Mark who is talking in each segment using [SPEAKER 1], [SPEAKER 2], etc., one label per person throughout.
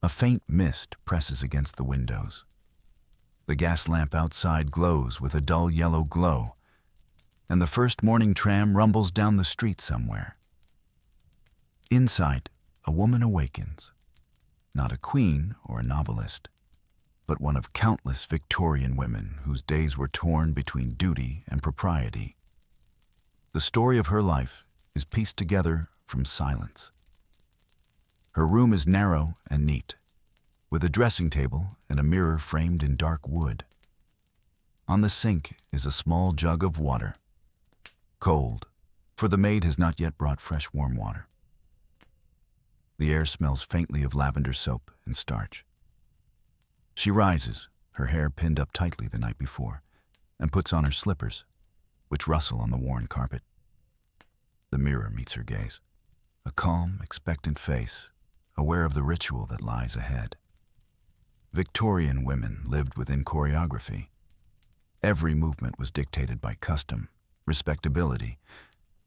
[SPEAKER 1] A faint mist presses against the windows. The gas lamp outside glows with a dull yellow glow, and the first morning tram rumbles down the street somewhere. Inside, a woman awakens. Not a queen or a novelist, but one of countless Victorian women whose days were torn between duty and propriety. The story of her life is pieced together from silence. Her room is narrow and neat, with a dressing table and a mirror framed in dark wood. On the sink is a small jug of water, cold, for the maid has not yet brought fresh warm water. The air smells faintly of lavender soap and starch. She rises, her hair pinned up tightly the night before, and puts on her slippers, which rustle on the worn carpet. The mirror meets her gaze, a calm, expectant face, aware of the ritual that lies ahead. Victorian women lived within choreography. Every movement was dictated by custom, respectability,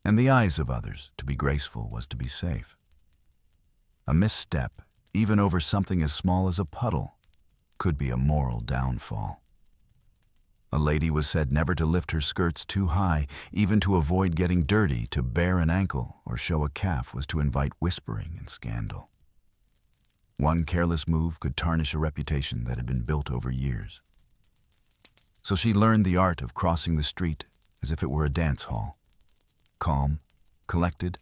[SPEAKER 1] and the eyes of others. To be graceful was to be safe. A misstep, even over something as small as a puddle, could be a moral downfall. A lady was said never to lift her skirts too high, even to avoid getting dirty. To bare an ankle or show a calf was to invite whispering and scandal. One careless move could tarnish a reputation that had been built over years. So she learned the art of crossing the street as if it were a dance hall, calm, collected,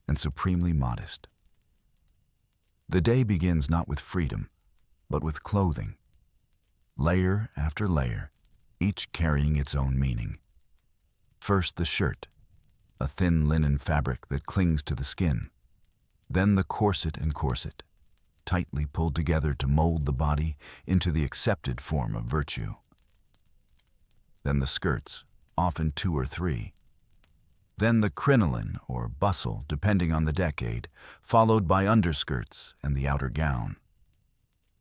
[SPEAKER 1] and supremely modest. The day begins not with freedom, but with clothing. Layer after layer, each carrying its own meaning. First the shirt, a thin linen fabric that clings to the skin. Then the corset and corset, tightly pulled together to mold the body into the accepted form of virtue. Then the skirts, often 2 or 3. Then the crinoline or bustle, depending on the decade, followed by underskirts and the outer gown.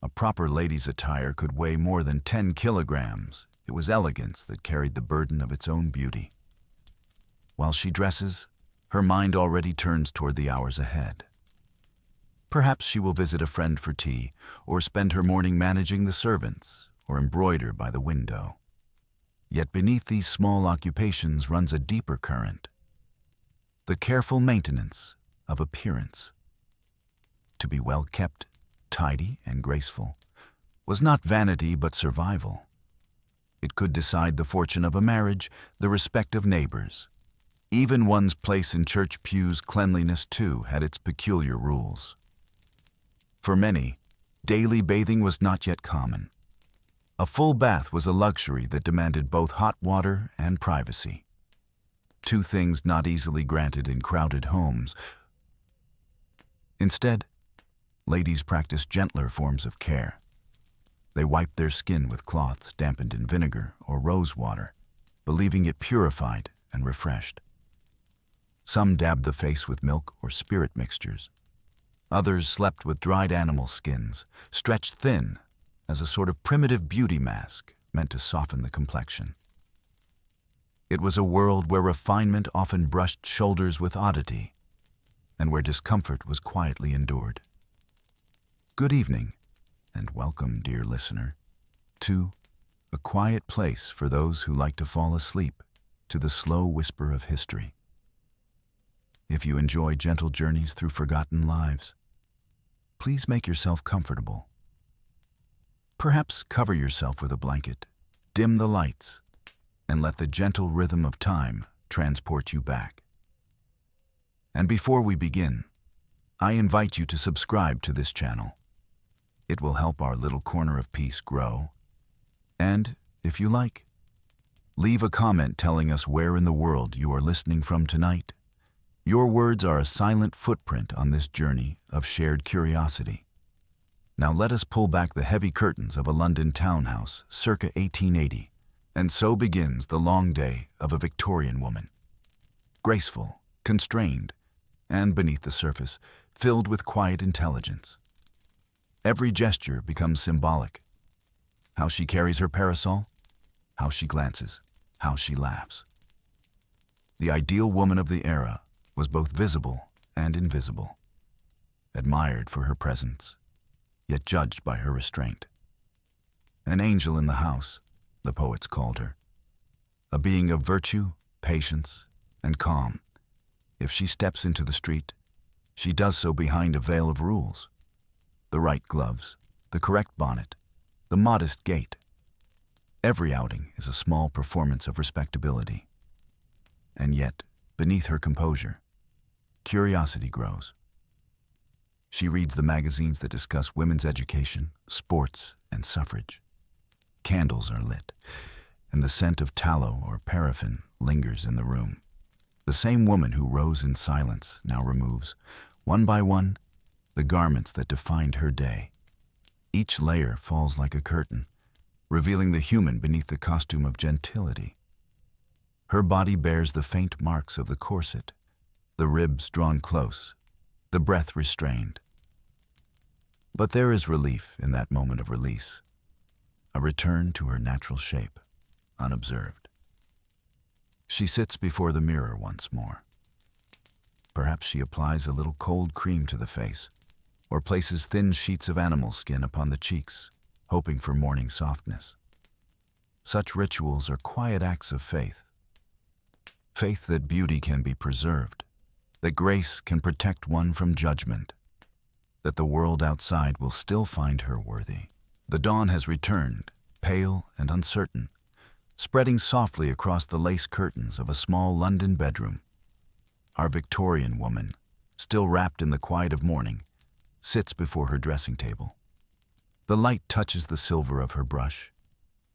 [SPEAKER 1] A proper lady's attire could weigh more than 10 kilograms. It was elegance that carried the burden of its own beauty. While she dresses, her mind already turns toward the hours ahead. Perhaps she will visit a friend for tea, or spend her morning managing the servants, or embroider by the window. Yet beneath these small occupations runs a deeper current, the careful maintenance of appearance. To be well kept, tidy, and graceful was not vanity but survival. It could decide the fortune of a marriage, the respect of neighbors. Even one's place in church pews, cleanliness too had its peculiar rules. For many, daily bathing was not yet common. A full bath was a luxury that demanded both hot water and privacy. 2 things not easily granted in crowded homes. Instead, ladies practiced gentler forms of care. They wiped their skin with cloths dampened in vinegar or rose water, believing it purified and refreshed. Some dabbed the face with milk or spirit mixtures. Others slept with dried animal skins, stretched thin as a sort of primitive beauty mask meant to soften the complexion. It was a world where refinement often brushed shoulders with oddity, and where discomfort was quietly endured. Good evening, and welcome, dear listener, to a quiet place for those who like to fall asleep to the slow whisper of history. If you enjoy gentle journeys through forgotten lives, please make yourself comfortable. Perhaps cover yourself with a blanket, dim the lights, and let the gentle rhythm of time transport you back. And before we begin, I invite you to subscribe to this channel. It will help our little corner of peace grow. And, if you like, leave a comment telling us where in the world you are listening from tonight. Your words are a silent footprint on this journey of shared curiosity. Now let us pull back the heavy curtains of a London townhouse circa 1880, and so begins the long day of a Victorian woman. Graceful, constrained, and beneath the surface, filled with quiet intelligence. Every gesture becomes symbolic. How she carries her parasol, how she glances, how she laughs. The ideal woman of the era was both visible and invisible, admired for her presence, yet judged by her restraint. An angel in the house, the poets called her. A being of virtue, patience, and calm. If she steps into the street, she does so behind a veil of rules. The right gloves, the correct bonnet, the modest gait. Every outing is a small performance of respectability. And yet, beneath her composure, curiosity grows. She reads the magazines that discuss women's education, sports, and suffrage. Candles are lit, and the scent of tallow or paraffin lingers in the room. The same woman who rose in silence now removes, one by one, the garments that defined her day. Each layer falls like a curtain, revealing the human beneath the costume of gentility. Her body bears the faint marks of the corset, the ribs drawn close, the breath restrained. But there is relief in that moment of release, a return to her natural shape, unobserved. She sits before the mirror once more. Perhaps she applies a little cold cream to the face, or places thin sheets of animal skin upon the cheeks, hoping for morning softness. Such rituals are quiet acts of faith. Faith that beauty can be preserved, that grace can protect one from judgment, that the world outside will still find her worthy. The dawn has returned, pale and uncertain, spreading softly across the lace curtains of a small London bedroom. Our Victorian woman, still wrapped in the quiet of morning, sits before her dressing table. The light touches the silver of her brush,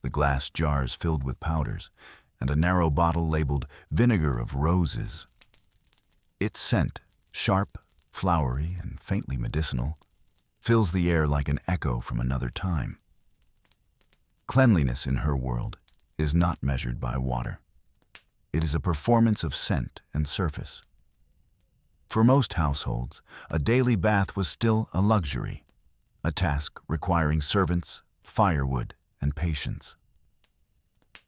[SPEAKER 1] the glass jars filled with powders, and a narrow bottle labeled vinegar of roses. Its scent, sharp, flowery, and faintly medicinal, fills the air like an echo from another time. Cleanliness in her world is not measured by water. It is a performance of scent and surface. For most households, a daily bath was still a luxury, a task requiring servants, firewood, and patience.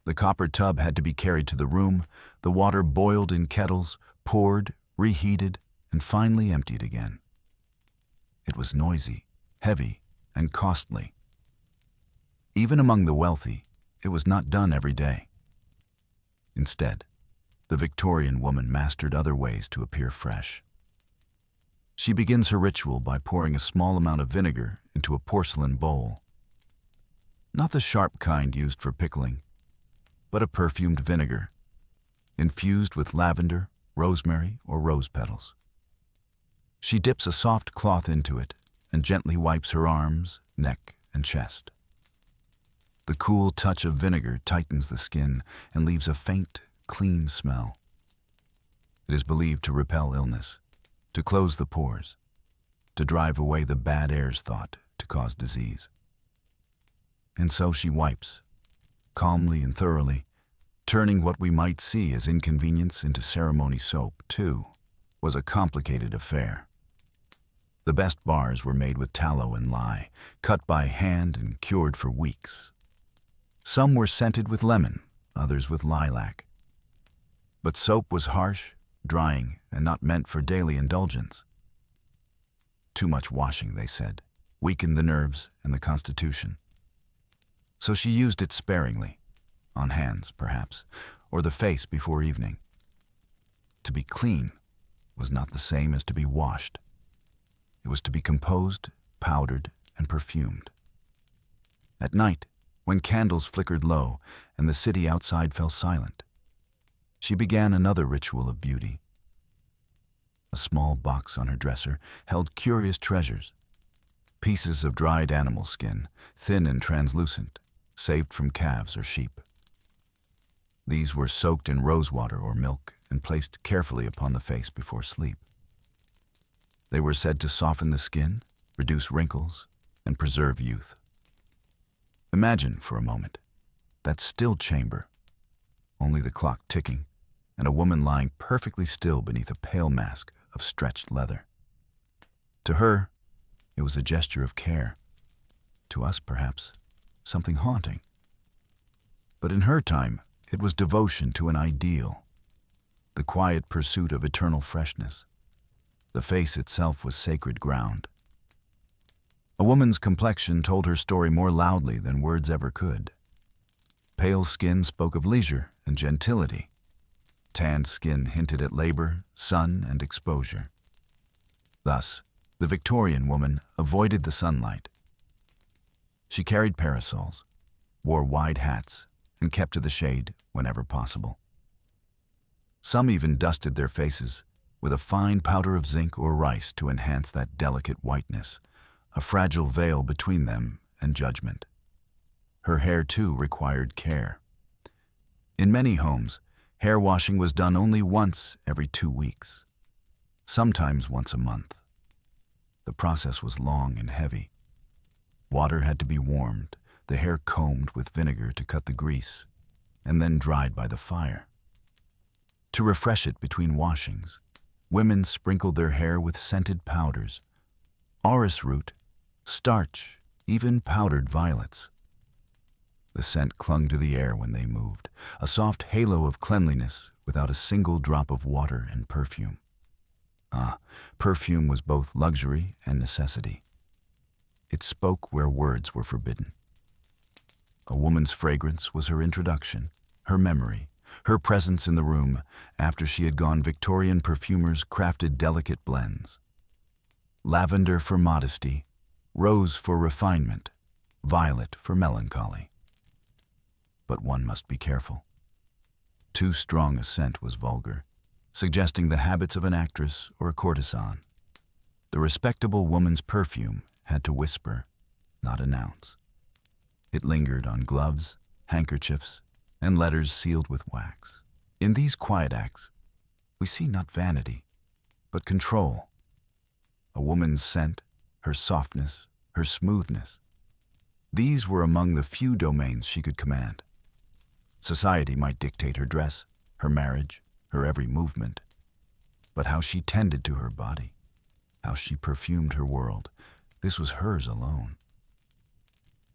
[SPEAKER 1] The copper tub had to be carried to the room, the water boiled in kettles, poured, reheated, and finally emptied again. It was noisy, heavy, and costly. Even among the wealthy, it was not done every day. Instead, the Victorian woman mastered other ways to appear fresh. She begins her ritual by pouring a small amount of vinegar into a porcelain bowl. Not the sharp kind used for pickling, but a perfumed vinegar, infused with lavender, rosemary, or rose petals. She dips a soft cloth into it and gently wipes her arms, neck, and chest. The cool touch of vinegar tightens the skin and leaves a faint, clean smell. It is believed to repel illness, to close the pores, to drive away the bad airs thought to cause disease. And so she wipes, calmly and thoroughly, turning what we might see as inconvenience into ceremony soap, too, was a complicated affair. The best bars were made with tallow and lye, cut by hand and cured for weeks. Some were scented with lemon, others with lilac. But soap was harsh, drying, and not meant for daily indulgence. Too much washing, they said, weakened the nerves and the constitution. So she used it sparingly, on hands, perhaps, or the face before evening. To be clean was not the same as to be washed. It was to be composed, powdered, and perfumed. At night, when candles flickered low and the city outside fell silent, she began another ritual of beauty. A small box on her dresser held curious treasures, pieces of dried animal skin, thin and translucent, saved from calves or sheep. These were soaked in rosewater or milk and placed carefully upon the face before sleep. They were said to soften the skin, reduce wrinkles, and preserve youth. Imagine, for a moment, that still chamber, only the clock ticking, and a woman lying perfectly still beneath a pale mask of stretched leather. To her, it was a gesture of care. To us, perhaps, something haunting. But in her time, it was devotion to an ideal, the quiet pursuit of eternal freshness. The face itself was sacred ground. A woman's complexion told her story more loudly than words ever could. Pale skin spoke of leisure and gentility. Tanned skin hinted at labor, sun, and exposure. Thus, the Victorian woman avoided the sunlight. She carried parasols, wore wide hats, and kept to the shade whenever possible. Some even dusted their faces with a fine powder of zinc or rice to enhance that delicate whiteness, a fragile veil between them and judgment. Her hair, too, required care. In many homes, hair washing was done only once every 2 weeks, sometimes once a month. The process was long and heavy. Water had to be warmed, the hair combed with vinegar to cut the grease, and then dried by the fire. To refresh it between washings, women sprinkled their hair with scented powders, orris root, starch, even powdered violets. The scent clung to the air when they moved, a soft halo of cleanliness without a single drop of water and perfume. Perfume was both luxury and necessity. It spoke where words were forbidden. A woman's fragrance was her introduction, her memory, her presence in the room after she had gone. Victorian perfumers crafted delicate blends. Lavender for modesty, rose for refinement, violet for melancholy. But one must be careful. Too strong a scent was vulgar, suggesting the habits of an actress or a courtesan. The respectable woman's perfume had to whisper, not announce. It lingered on gloves, handkerchiefs, and letters sealed with wax. In these quiet acts, we see not vanity, but control. A woman's scent, her softness, her smoothness. These were among the few domains she could command. Society might dictate her dress, her marriage, her every movement. But how she tended to her body, how she perfumed her world, this was hers alone.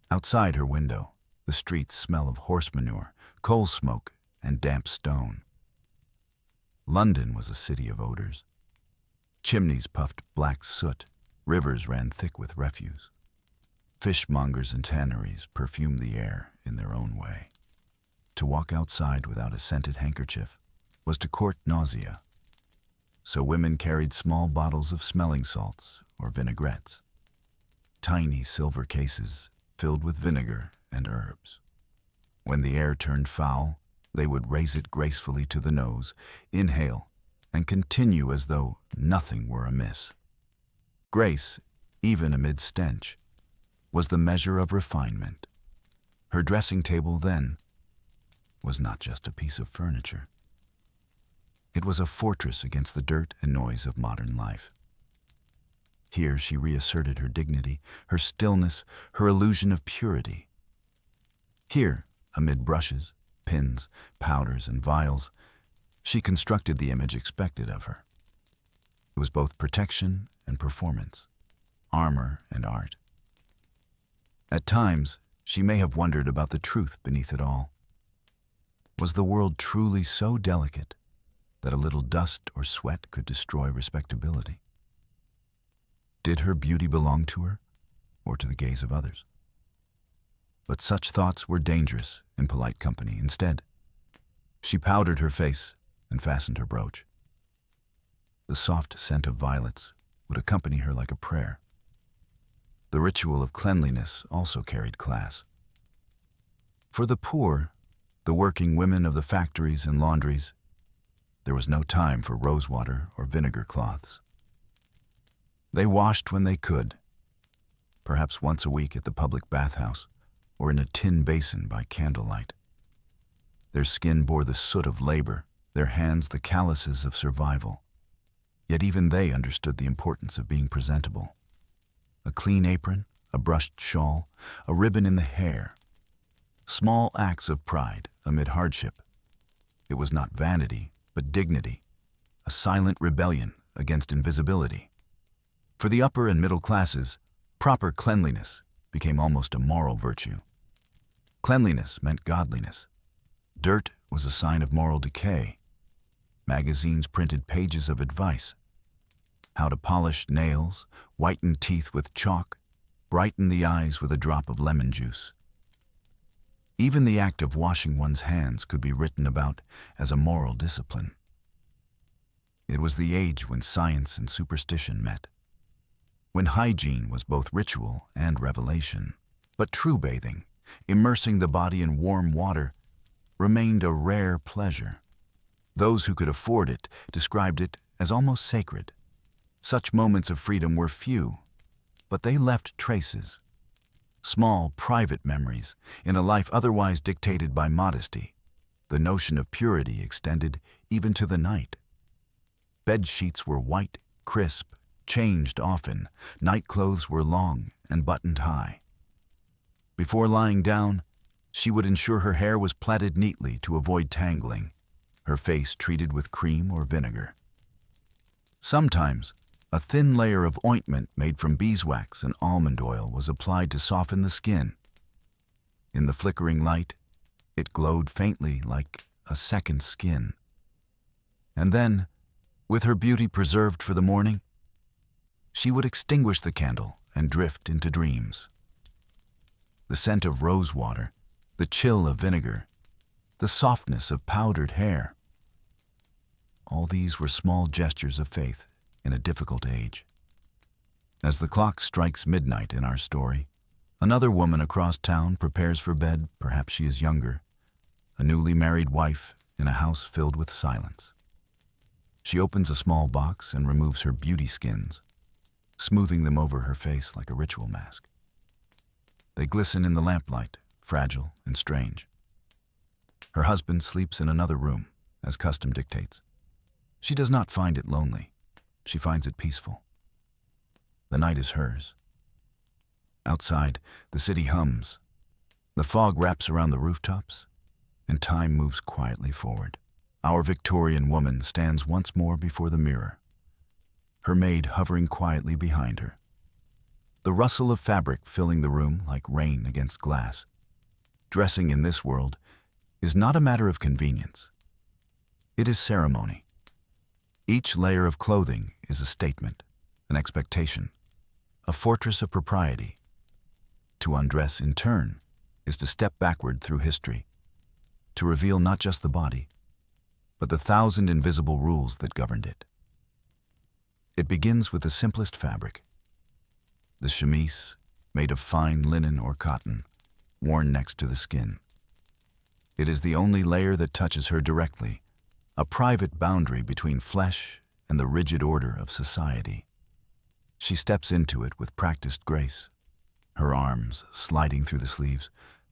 [SPEAKER 1] Outside her window, the streets smell of horse manure, coal smoke, and damp stone. London was a city of odors. Chimneys puffed black soot, rivers ran thick with refuse. Fishmongers and tanneries perfumed the air in their own way. To walk outside without a scented handkerchief was to court nausea. So women carried small bottles of smelling salts or vinaigrettes, tiny silver cases filled with vinegar and herbs. When the air turned foul, they would raise it gracefully to the nose, inhale, and continue as though nothing were amiss. Grace, even amid stench, was the measure of refinement. Her dressing table, then, was not just a piece of furniture. It was a fortress against the dirt and noise of modern life. Here she reasserted her dignity, her stillness, her illusion of purity. Here, amid brushes, pins, powders, and vials, she constructed the image expected of her. It was both protection and performance, armor and art. At times, she may have wondered about the truth beneath it all. Was the world truly so delicate that a little dust or sweat could destroy respectability? Did her beauty belong to her, or to the gaze of others? But such thoughts were dangerous in polite company. Instead, she powdered her face and fastened her brooch. The soft scent of violets would accompany her like a prayer. The ritual of cleanliness also carried class. For the poor, the working women of the factories and laundries, there was no time for rosewater or vinegar cloths. They washed when they could, perhaps once a week at the public bathhouse or in a tin basin by candlelight. Their skin bore the soot of labor, their hands the calluses of survival. Yet even they understood the importance of being presentable. A clean apron, a brushed shawl, a ribbon in the hair. Small acts of pride amid hardship. It was not vanity, but dignity, a silent rebellion against invisibility. For the upper and middle classes, proper cleanliness became almost a moral virtue. Cleanliness meant godliness. Dirt was a sign of moral decay. Magazines printed pages of advice. How to polish nails, whiten teeth with chalk, brighten the eyes with a drop of lemon juice. Even the act of washing one's hands could be written about as a moral discipline. It was the age when science and superstition met, when hygiene was both ritual and revelation. But true bathing, immersing the body in warm water, remained a rare pleasure. Those who could afford it described it as almost sacred. Such moments of freedom were few, but they left traces. Small, private memories in a life otherwise dictated by modesty. The notion of purity extended even to the night. Bed sheets were white, crisp, changed often. Night clothes were long and buttoned high. Before lying down, she would ensure her hair was plaited neatly to avoid tangling, her face treated with cream or vinegar. Sometimes, a thin layer of ointment made from beeswax and almond oil was applied to soften the skin. In the flickering light, it glowed faintly like a second skin. And then, with her beauty preserved for the morning, she would extinguish the candle and drift into dreams. The scent of rose water, the chill of vinegar, the softness of powdered hair. All these were small gestures of faith in a difficult age. As the clock strikes midnight in our story, another woman across town prepares for bed. Perhaps she is younger, a newly married wife in a house filled with silence. She opens a small box and removes her beauty skins, smoothing them over her face like a ritual mask. They glisten in the lamplight, fragile and strange. Her husband sleeps in another room, as custom dictates. She does not find it lonely. She finds it peaceful. The night is hers. Outside, the city hums. The fog wraps around the rooftops, and time moves quietly forward. Our Victorian woman stands once more before the mirror, her maid hovering quietly behind her. The rustle of fabric filling the room like rain against glass. Dressing in this world is not a matter of convenience. It is ceremony. Each layer of clothing is a statement, an expectation, a fortress of propriety. To undress in turn is to step backward through history, to reveal not just the body, but the thousand invisible rules that governed it. It begins with the simplest fabric, the chemise, made of fine linen or cotton, worn next to the skin. It is the only layer that touches her directly, a private boundary between flesh and the rigid order of society. She steps into it with practiced grace, her arms sliding through the sleeves,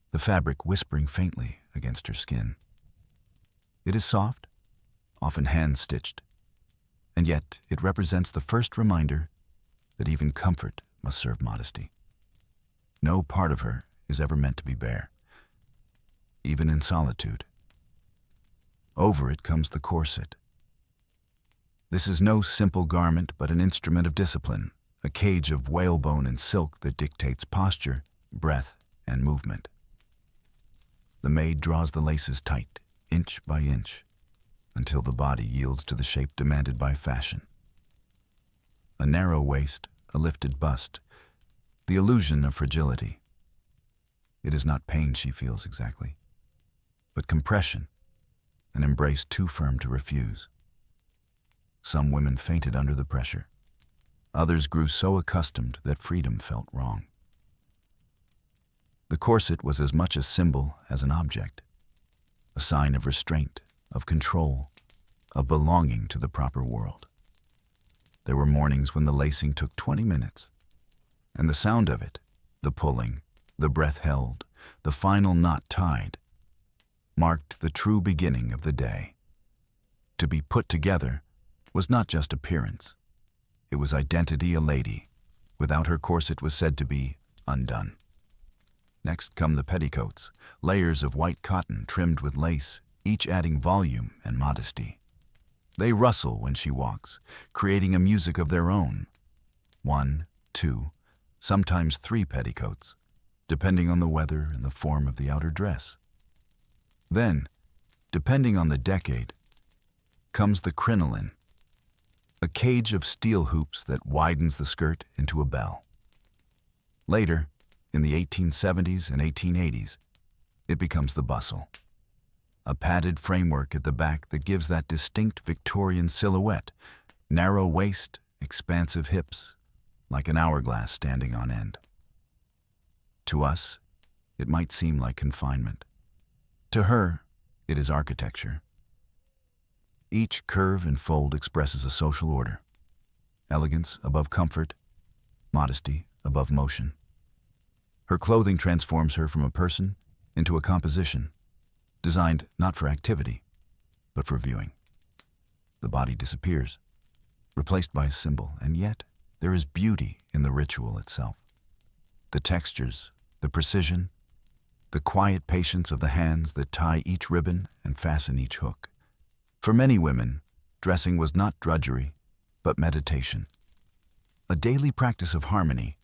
[SPEAKER 1] the fabric whispering faintly against her skin. It is soft, often hand-stitched, and yet it represents the first reminder that even comfort must serve modesty. No part of her is ever meant to be bare, even in solitude. Over it comes the corset. This is no simple garment, but an instrument of discipline, a cage of whalebone and silk that dictates posture, breath, and movement. The maid draws the laces tight, inch by inch, until the body yields to the shape demanded by fashion. A narrow waist, a lifted bust, the illusion of fragility. It is not pain she feels exactly, but compression, an embrace too firm to refuse. Some women fainted under the pressure. Others grew so accustomed that freedom felt wrong. The corset was as much a symbol as an object, a sign of restraint, of control, of belonging to the proper world. There were mornings when the lacing took 20 minutes, and the sound of it, the pulling, the breath held, the final knot tied, marked the true beginning of the day. To be put together was not just appearance. It was identity. A lady, without her corset, was said to be undone. Next come the petticoats, layers of white cotton trimmed with lace, each adding volume and modesty. They rustle when she walks, creating a music of their own. 1, 2, sometimes 3 petticoats, depending on the weather and the form of the outer dress. Then, depending on the decade, comes the crinoline, a cage of steel hoops that widens the skirt into a bell. Later, in the 1870s and 1880s, it becomes the bustle. A padded framework at the back that gives that distinct Victorian silhouette, narrow waist, expansive hips, like an hourglass standing on end. To us, it might seem like confinement. To her, it is architecture. Each curve and fold expresses a social order. Elegance above comfort, modesty above motion. Her clothing transforms her from a person into a composition, designed not for activity, but for viewing. The body disappears, replaced by a symbol, and yet there is beauty in the ritual itself. The textures, the precision, the quiet patience of the hands that tie each ribbon and fasten each hook. For many women, dressing was not drudgery, but meditation. A daily practice of harmony,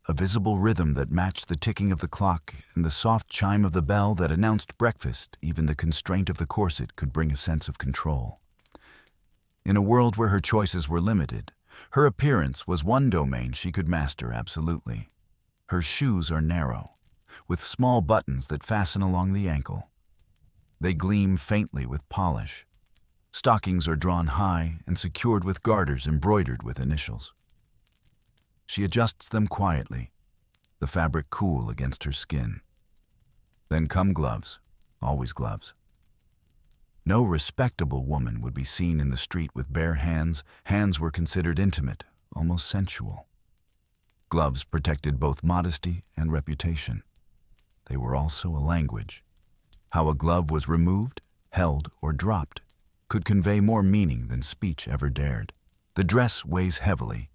[SPEAKER 1] a visible rhythm that matched the ticking of the clock and the soft chime of the bell that announced breakfast. Even the constraint of the corset could bring a sense of control. In a world where her choices were limited, her appearance was one domain she could master absolutely. Her shoes are narrow, with small buttons that fasten along the ankle. They gleam faintly with polish. Stockings are drawn high and secured with garters embroidered with initials. She adjusts them quietly, the fabric cool against her skin. Then come gloves, always gloves. No respectable woman would be seen in the street with bare hands. Hands were considered intimate, almost sensual. Gloves protected both modesty and reputation. They were also a language. How a glove was removed, held, or dropped could convey more meaning than speech ever dared. The dress weighs heavily,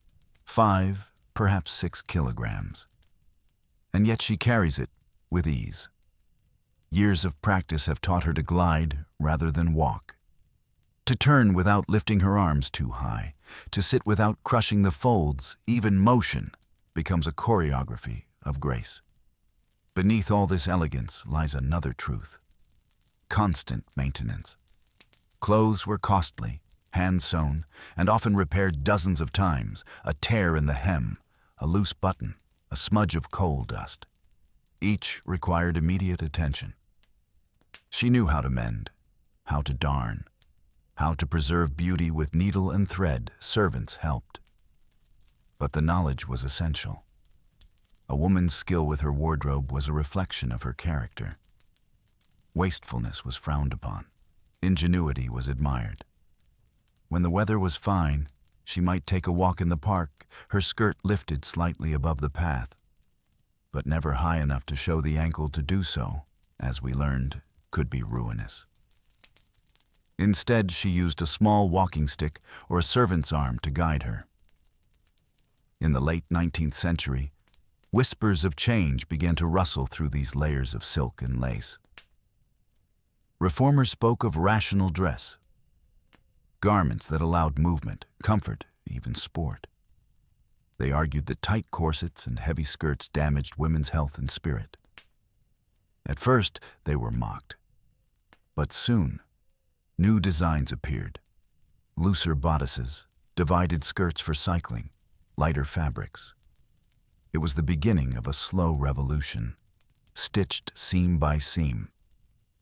[SPEAKER 1] 5, perhaps 6 kilograms. And yet she carries it with ease. Years of practice have taught her to glide rather than walk, to turn without lifting her arms too high, to sit without crushing the folds. Even motion becomes a choreography of grace. Beneath all this elegance lies another truth: constant maintenance. Clothes were costly, hand-sewn, and often repaired dozens of times. A tear in the hem, a loose button, a smudge of coal dust. Each required immediate attention. She knew how to mend, how to darn, how to preserve beauty with needle and thread. Servants helped. But the knowledge was essential. A woman's skill with her wardrobe was a reflection of her character. Wastefulness was frowned upon. Ingenuity was admired. When the weather was fine, she might take a walk in the park, her skirt lifted slightly above the path, but never high enough to show the ankle. To do so, as we learned, could be ruinous. Instead, she used a small walking stick or a servant's arm to guide her. In the late 19th century, whispers of change began to rustle through these layers of silk and lace. Reformers spoke of rational dress, garments that allowed movement, comfort, even sport. They argued that tight corsets and heavy skirts damaged women's health and spirit. At first, they were mocked. But soon, new designs appeared. Looser bodices, divided skirts for cycling, lighter fabrics. It was the beginning of a slow revolution, stitched seam by seam.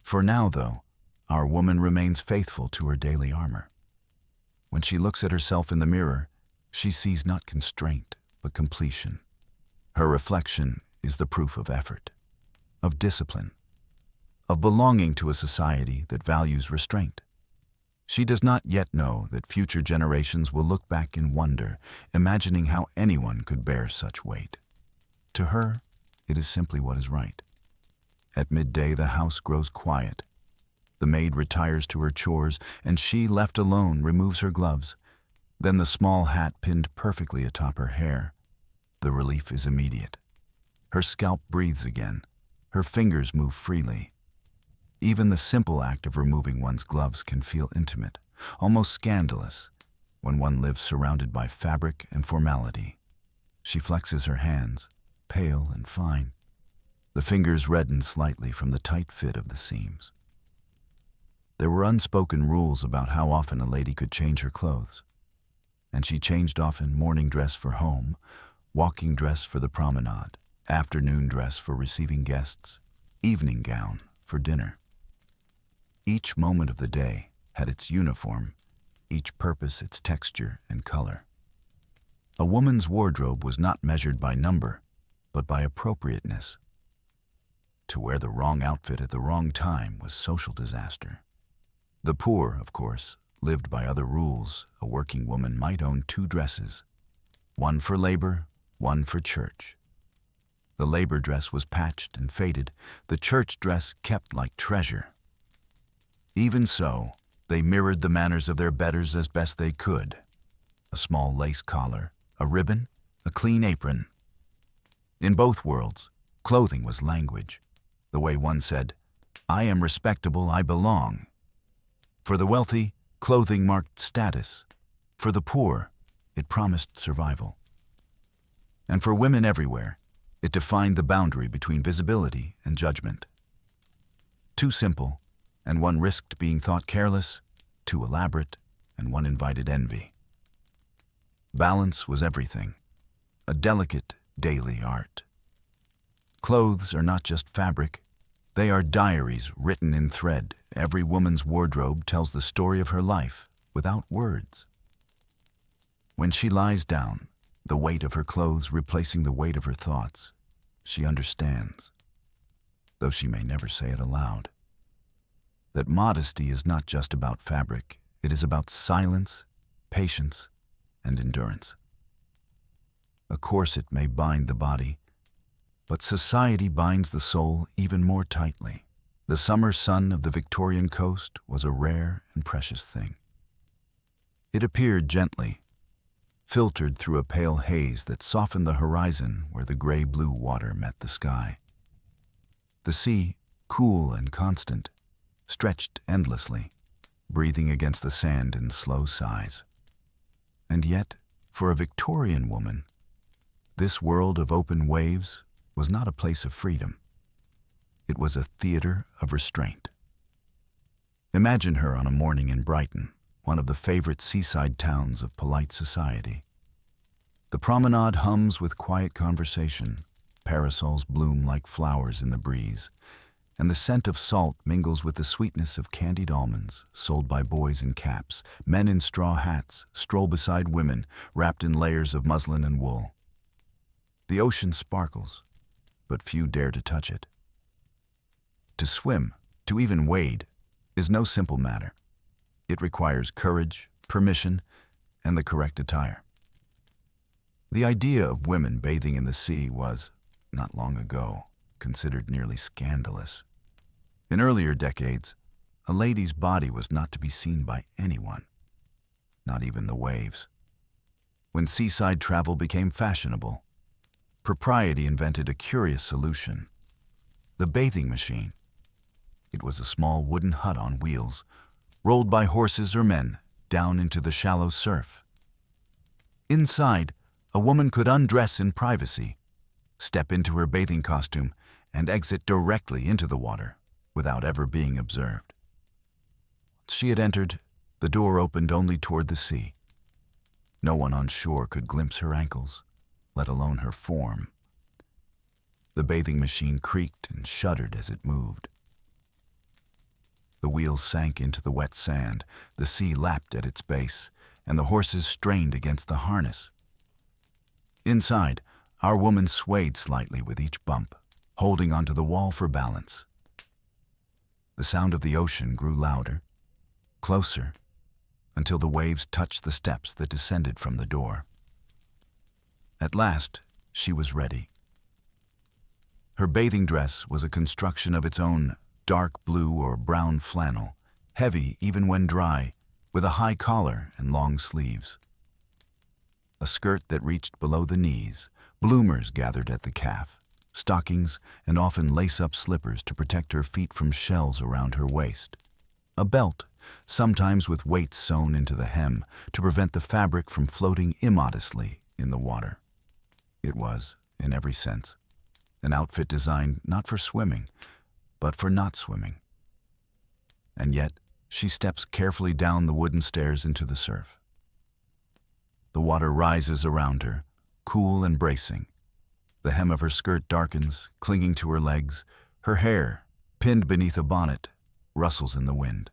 [SPEAKER 1] For now, though, our woman remains faithful to her daily armor. When she looks at herself in the mirror, she sees not constraint, but completion. Her reflection is the proof of effort, of discipline, of belonging to a society that values restraint. She does not yet know that future generations will look back in wonder, imagining how anyone could bear such weight. To her, it is simply what is right. At midday, the house grows quiet. The maid retires to her chores, and she, left alone, removes her gloves. Then the small hat pinned perfectly atop her hair. The relief is immediate. Her scalp breathes again. Her fingers move freely. Even the simple act of removing one's gloves can feel intimate, almost scandalous, when one lives surrounded by fabric and formality. She flexes her hands, pale and fine. The fingers redden slightly from the tight fit of the seams. There were unspoken rules about how often a lady could change her clothes, and she changed often: morning dress for home, walking dress for the promenade, afternoon dress for receiving guests, evening gown for dinner. Each moment of the day had its uniform, each purpose its texture and color. A woman's wardrobe was not measured by number, but by appropriateness. To wear the wrong outfit at the wrong time was social disaster. The poor, of course, lived by other rules. A working woman might own 2 dresses, one for labor, one for church. The labor dress was patched and faded, the church dress kept like treasure. Even so, they mirrored the manners of their betters as best they could. A small lace collar, a ribbon, a clean apron. In both worlds, clothing was language. The way one said, "I am respectable, I belong." For the wealthy, clothing marked status. For the poor, it promised survival. And for women everywhere, it defined the boundary between visibility and judgment. Too simple, and one risked being thought careless; too elaborate, and one invited envy. Balance was everything, a delicate daily art. Clothes are not just fabric, they are diaries written in thread. Every woman's wardrobe tells the story of her life without words. When she lies down, the weight of her clothes replacing the weight of her thoughts, she understands, though she may never say it aloud, that modesty is not just about fabric, it is about silence, patience, and endurance. A corset may bind the body, but society binds the soul even more tightly. The summer sun of the Victorian coast was a rare and precious thing. It appeared gently, filtered through a pale haze that softened the horizon where the gray-blue water met the sky. The sea, cool and constant, stretched endlessly, breathing against the sand in slow sighs. And yet, for a Victorian woman, this world of open waves was not a place of freedom. It was a theater of restraint. Imagine her on a morning in Brighton, one of the favorite seaside towns of polite society. The promenade hums with quiet conversation, parasols bloom like flowers in the breeze, and the scent of salt mingles with the sweetness of candied almonds sold by boys in caps. Men in straw hats stroll beside women wrapped in layers of muslin and wool. The ocean sparkles, but few dare to touch it. To swim, to even wade, is no simple matter. It requires courage, permission, and the correct attire. The idea of women bathing in the sea was, not long ago, considered nearly scandalous. In earlier decades, a lady's body was not to be seen by anyone, not even the waves. When seaside travel became fashionable, propriety invented a curious solution: the bathing machine. It was a small wooden hut on wheels, rolled by horses or men down into the shallow surf. Inside, a woman could undress in privacy, step into her bathing costume, and exit directly into the water without ever being observed. Once she had entered, the door opened only toward the sea. No one on shore could glimpse her ankles, let alone her form. The bathing machine creaked and shuddered as it moved. The wheels sank into the wet sand, the sea lapped at its base, and the horses strained against the harness. Inside, our woman swayed slightly with each bump, holding onto the wall for balance. The sound of the ocean grew louder, closer, until the waves touched the steps that descended from the door. At last, she was ready. Her bathing dress was a construction of its own, dark blue or brown flannel, heavy even when dry, with a high collar and long sleeves. A skirt that reached below the knees, bloomers gathered at the calf, stockings and often lace-up slippers to protect her feet from shells around her waist. A belt, sometimes with weights sewn into the hem to prevent the fabric from floating immodestly in the water. It was, in every sense, an outfit designed not for swimming, but for not swimming. And yet, she steps carefully down the wooden stairs into the surf. The water rises around her, cool and bracing. The hem of her skirt darkens, clinging to her legs. Her hair, pinned beneath a bonnet, rustles in the wind.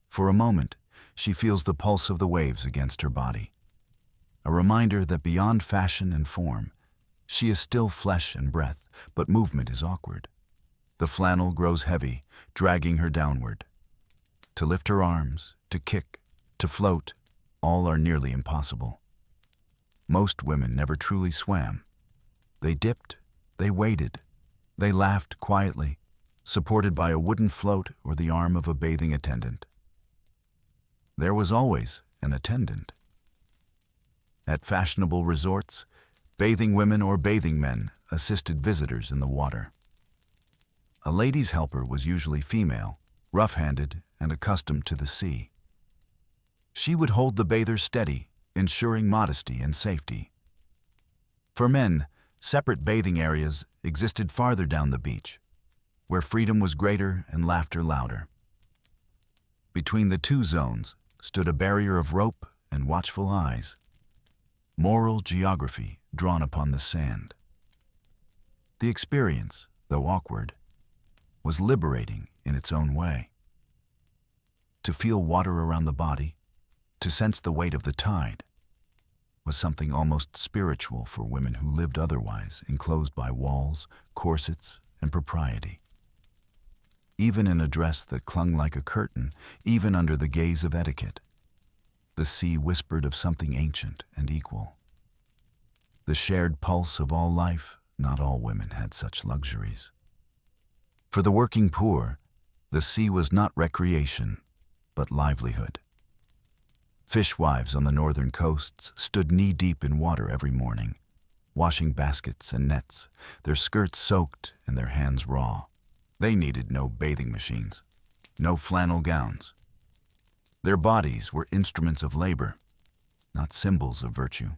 [SPEAKER 1] For a moment, she feels the pulse of the waves against her body. A reminder that beyond fashion and form, she is still flesh and breath, but movement is awkward. The flannel grows heavy, dragging her downward. To lift her arms, to kick, to float, all are nearly impossible. Most women never truly swam. They dipped, they waded, they laughed quietly, supported by a wooden float or the arm of a bathing attendant. There was always an attendant. At fashionable resorts, bathing women or bathing men assisted visitors in the water. A lady's helper was usually female, rough-handed, and accustomed to the sea. She would hold the bathers steady, ensuring modesty and safety. For men, separate bathing areas existed farther down the beach, where freedom was greater and laughter louder. Between the two zones stood a barrier of rope and watchful eyes, moral geography drawn upon the sand. The experience, though awkward, was liberating in its own way. To feel water around the body, to sense the weight of the tide, was something almost spiritual for women who lived otherwise enclosed by walls, corsets, and propriety. Even in a dress that clung like a curtain, even under the gaze of etiquette, the sea whispered of something ancient and equal. The shared pulse of all life, not all women had such luxuries. For the working poor, the sea was not recreation, but livelihood. Fishwives on the northern coasts stood knee-deep in water every morning, washing baskets and nets, their skirts soaked and their hands raw. They needed no bathing machines, no flannel gowns. Their bodies were instruments of labor, not symbols of virtue.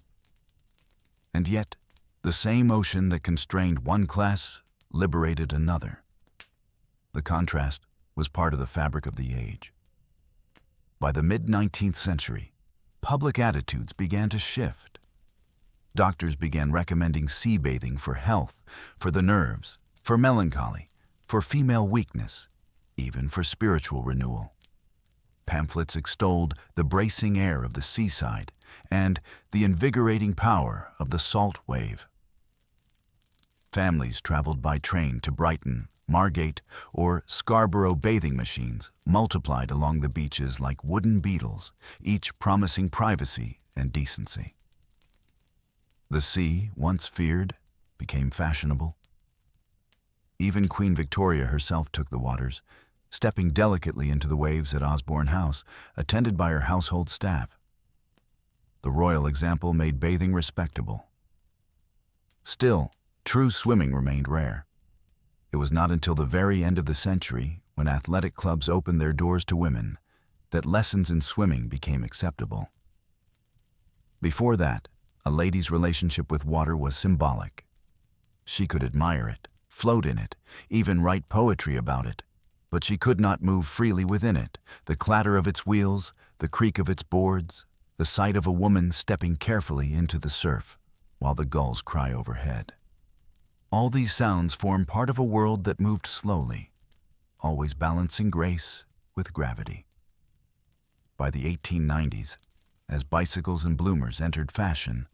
[SPEAKER 1] And yet, the same ocean that constrained one class liberated another. The contrast was part of the fabric of the age. By the mid-19th century, public attitudes began to shift. Doctors began recommending sea bathing for health, for the nerves, for melancholy, for female weakness, even for spiritual renewal. Pamphlets extolled the bracing air of the seaside and the invigorating power of the salt wave. Families traveled by train to Brighton, Margate, or Scarborough bathing machines multiplied along the beaches like wooden beetles, each promising privacy and decency. The sea, once feared, became fashionable. Even Queen Victoria herself took the waters, stepping delicately into the waves at Osborne House, attended by her household staff. The royal example made bathing respectable. Still, true swimming remained rare. It was not until the very end of the century, when athletic clubs opened their doors to women, that lessons in swimming became acceptable. Before that, a lady's relationship with water was symbolic. She could admire it, float in it, even write poetry about it, but she could not move freely within it. The clatter of its wheels, the creak of its boards, the sight of a woman stepping carefully into the surf, while the gulls cry overhead. All these sounds form part of a world that moved slowly, always balancing grace with gravity. By the 1890s, as bicycles and bloomers entered fashion,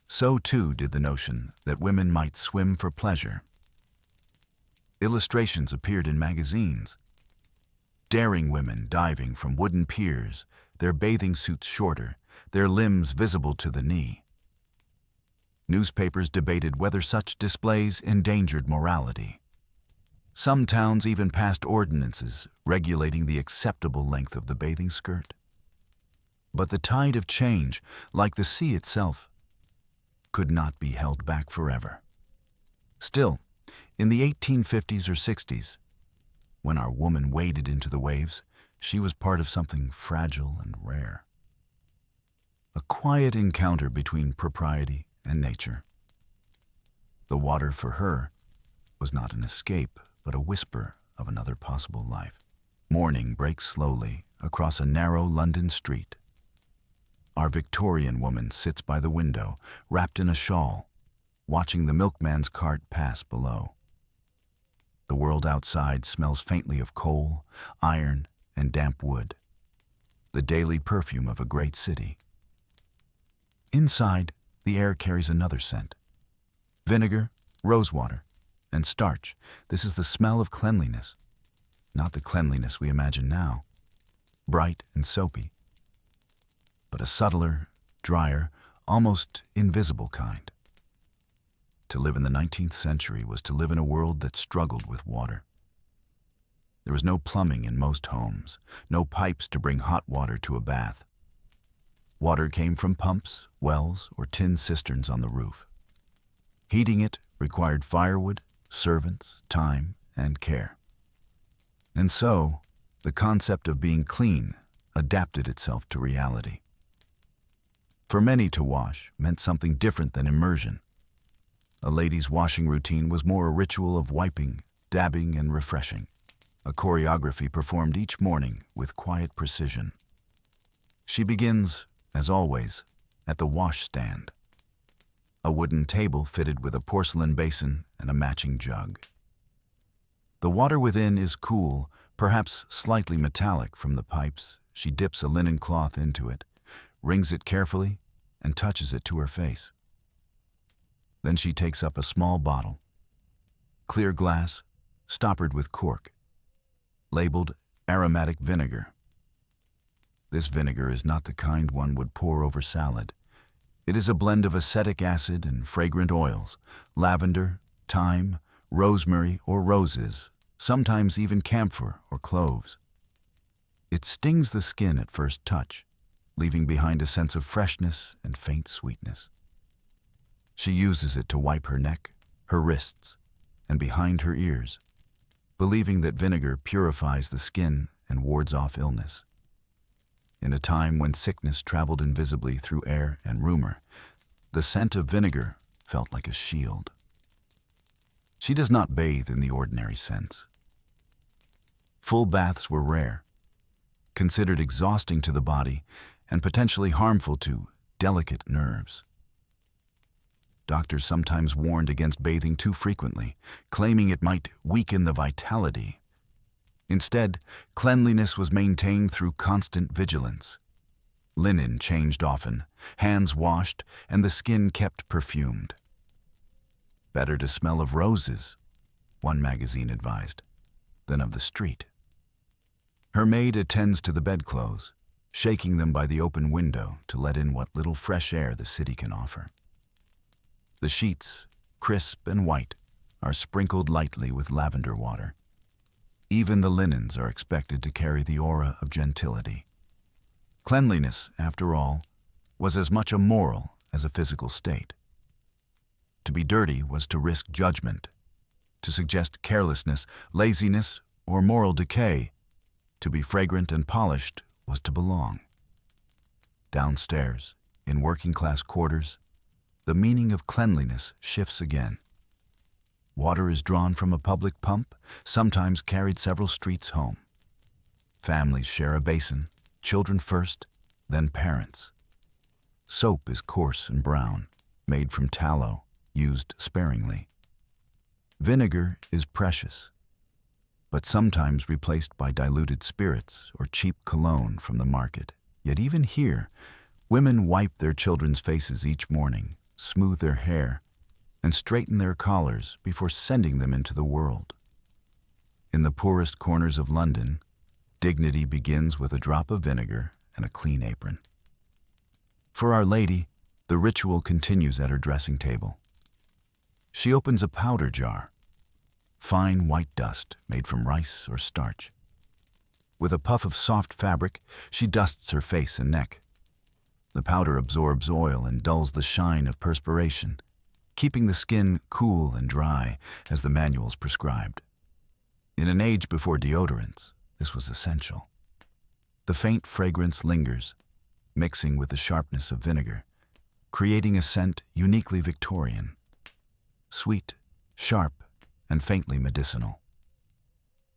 [SPEAKER 1] so too did the notion that women might swim for pleasure. Illustrations appeared in magazines. Daring women diving from wooden piers, their bathing suits shorter, their limbs visible to the knee. Newspapers debated whether such displays endangered morality. Some towns even passed ordinances regulating the acceptable length of the bathing skirt. But the tide of change, like the sea itself, could not be held back forever. Still, in the 1850s or 60s, when our woman waded into the waves, she was part of something fragile and rare. A quiet encounter between propriety and nature. The water for her was not an escape, but a whisper of another possible life. Morning breaks slowly across a narrow London street. our Victorian woman sits by the window, wrapped in a shawl, watching the milkman's cart pass below. The world outside smells faintly of coal, iron, and damp wood, the daily perfume of a great city. Inside, the air carries another scent. Vinegar, rosewater, and starch. This is the smell of cleanliness, not the cleanliness we imagine now, bright and soapy, but a subtler, drier, almost invisible kind. To live in the 19th century was to live in a world that struggled with water. There was no plumbing in most homes, no pipes to bring hot water to a bath. Water came from pumps, wells, or tin cisterns on the roof. Heating it required firewood, servants, time, and care. And so, the concept of being clean adapted itself to reality. For many, to wash meant something different than immersion. A lady's washing routine was more a ritual of wiping, dabbing, and refreshing, a choreography performed each morning with quiet precision. She begins, as always, at the washstand, a wooden table fitted with a porcelain basin and a matching jug. The water within is cool, perhaps slightly metallic from the pipes. She dips a linen cloth into it, wrings it carefully, and touches it to her face. Then she takes up a small bottle, clear glass, stoppered with cork, labeled aromatic vinegar. This vinegar is not the kind one would pour over salad. It is a blend of acetic acid and fragrant oils, lavender, thyme, rosemary or roses, sometimes even camphor or cloves. It stings the skin at first touch, leaving behind a sense of freshness and faint sweetness. She uses it to wipe her neck, her wrists, and behind her ears, believing that vinegar purifies the skin and wards off illness. In a time when sickness traveled invisibly through air and rumor, the scent of vinegar felt like a shield. She does not bathe in the ordinary sense. Full baths were rare, considered exhausting to the body and potentially harmful to delicate nerves. Doctors sometimes warned against bathing too frequently, claiming it might weaken the vitality. Instead, cleanliness was maintained through constant vigilance. Linen changed often, hands washed, and the skin kept perfumed. Better to smell of roses, one magazine advised, than of the street. Her maid attends to the bedclothes, shaking them by the open window to let in what little fresh air the city can offer. The sheets, crisp and white, are sprinkled lightly with lavender water. Even the linens are expected to carry the aura of gentility. Cleanliness, after all, was as much a moral as a physical state. To be dirty was to risk judgment, to suggest carelessness, laziness, or moral decay. To be fragrant and polished was to belong. Downstairs, in working-class quarters, the meaning of cleanliness shifts again. Water is drawn from a public pump, sometimes carried several streets home. Families share a basin, children first, then parents. Soap is coarse and brown, made from tallow, used sparingly. Vinegar is precious, but sometimes replaced by diluted spirits or cheap cologne from the market. Yet even here, women wipe their children's faces each morning, smooth their hair, and straighten their collars before sending them into the world. In the poorest corners of London, dignity begins with a drop of vinegar and a clean apron. For Our Lady, the ritual continues at her dressing table. She opens a powder jar, fine white dust made from rice or starch. With a puff of soft fabric, she dusts her face and neck. The powder absorbs oil and dulls the shine of perspiration, keeping the skin cool and dry as the manuals prescribed. In an age before deodorants, this was essential. The faint fragrance lingers, mixing with the sharpness of vinegar, creating a scent uniquely Victorian. Sweet, sharp, and faintly medicinal.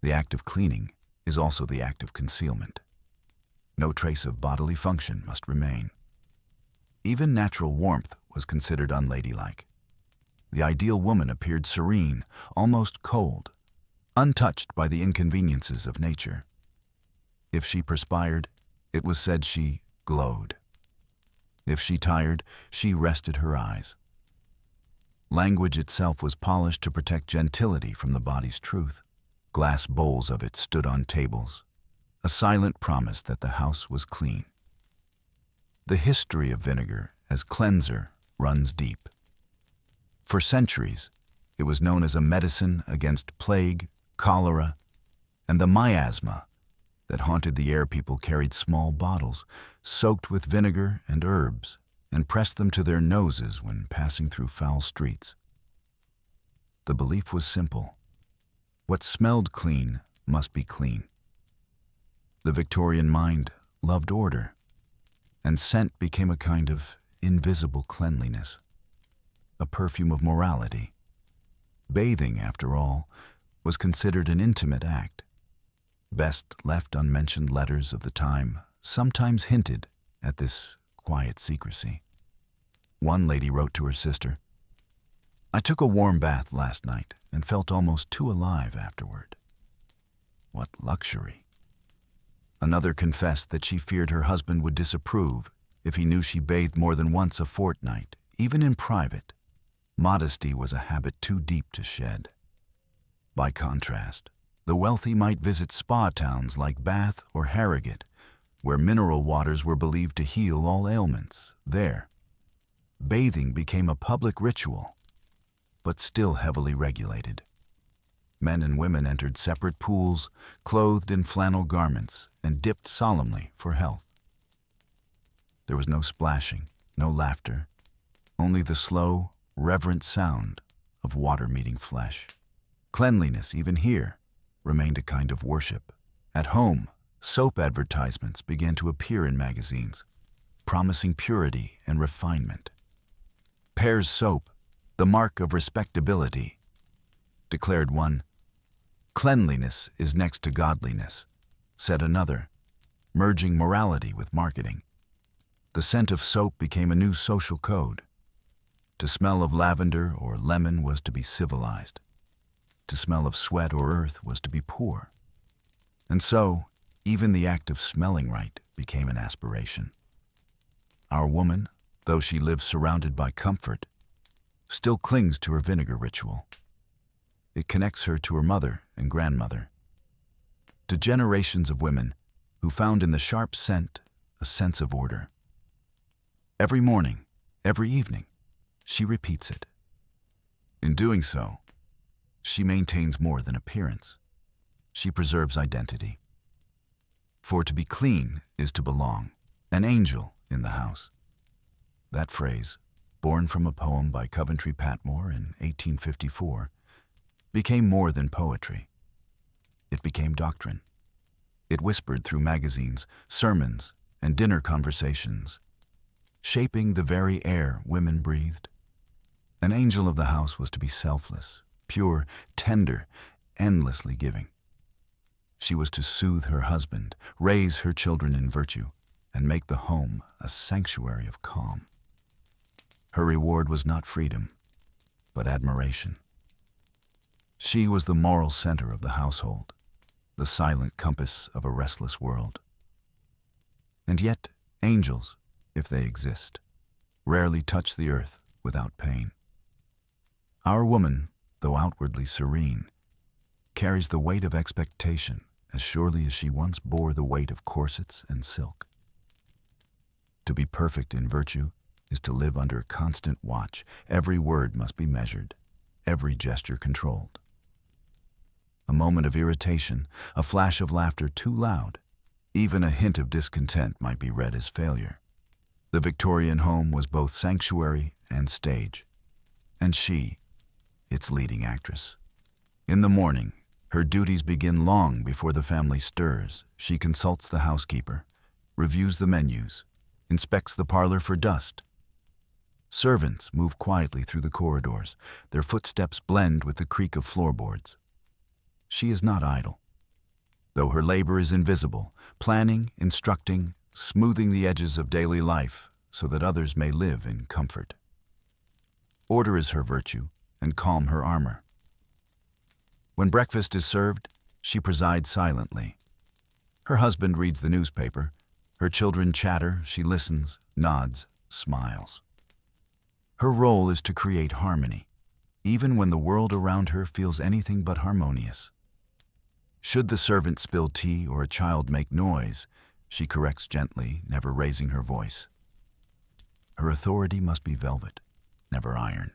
[SPEAKER 1] The act of cleaning is also the act of concealment. No trace of bodily function must remain. Even natural warmth was considered unladylike. The ideal woman appeared serene, almost cold, untouched by the inconveniences of nature. If she perspired, it was said she glowed. If she tired, she rested her eyes. Language itself was polished to protect gentility from the body's truth. Glass bowls of it stood on tables, a silent promise that the house was clean. The history of vinegar as cleanser runs deep. For centuries, it was known as a medicine against plague, cholera, and the miasma that haunted the air. People carried small bottles soaked with vinegar and herbs and pressed them to their noses when passing through foul streets. The belief was simple. What smelled clean must be clean. The Victorian mind loved order, and scent became a kind of invisible cleanliness, a perfume of morality. Bathing, after all, was considered an intimate act. Best left unmentioned. Letters of the time sometimes hinted at this quiet secrecy. One lady wrote to her sister, "I took a warm bath last night and felt almost too alive afterward." What luxury! Another confessed that she feared her husband would disapprove if he knew she bathed more than once a fortnight, even in private. Modesty was a habit too deep to shed. By contrast, the wealthy might visit spa towns like Bath or Harrogate, where mineral waters were believed to heal all ailments. There, bathing became a public ritual, but still heavily regulated. Men and women entered separate pools, clothed in flannel garments, and dipped solemnly for health. There was no splashing, no laughter, only the slow, reverent sound of water meeting flesh. Cleanliness, even here, remained a kind of worship. At home, soap advertisements began to appear in magazines, promising purity and refinement. Pear's soap, the mark of respectability, declared one. Cleanliness is next to godliness, said another, merging morality with marketing. The scent of soap became a new social code. To smell of lavender or lemon was to be civilized. To smell of sweat or earth was to be poor. And so, even the act of smelling right became an aspiration. Our woman, though she lives surrounded by comfort, still clings to her vinegar ritual. It connects her to her mother and grandmother, to generations of women who found in the sharp scent a sense of order. Every morning, every evening, she repeats it. In doing so, she maintains more than appearance. She preserves identity. For to be clean is to belong, an angel in the house. That phrase, born from a poem by Coventry Patmore in 1854, became more than poetry. It became doctrine. It whispered through magazines, sermons, and dinner conversations, shaping the very air women breathed. An angel of the house was to be selfless, pure, tender, endlessly giving. She was to soothe her husband, raise her children in virtue, and make the home a sanctuary of calm. Her reward was not freedom, but admiration. She was the moral center of the household, the silent compass of a restless world. And yet, angels, if they exist, rarely touch the earth without pain. Our woman, though outwardly serene, carries the weight of expectation as surely as she once bore the weight of corsets and silk. To be perfect in virtue is to live under constant watch. Every word must be measured, every gesture controlled. A moment of irritation, a flash of laughter too loud, even a hint of discontent might be read as failure. The Victorian home was both sanctuary and stage, and she, its leading actress. In the morning, her duties begin long before the family stirs. She consults the housekeeper, reviews the menus, inspects the parlor for dust. Servants move quietly through the corridors. Their footsteps blend with the creak of floorboards. She is not idle. Though her labor is invisible, planning, instructing, smoothing the edges of daily life, so that others may live in comfort. Order is her virtue, and calm her armor. When breakfast is served, she presides silently. Her husband reads the newspaper. Her children chatter, she listens, nods, smiles. Her role is to create harmony, even when the world around her feels anything but harmonious. Should the servant spill tea or a child make noise, she corrects gently, never raising her voice. Her authority must be velvet, never iron.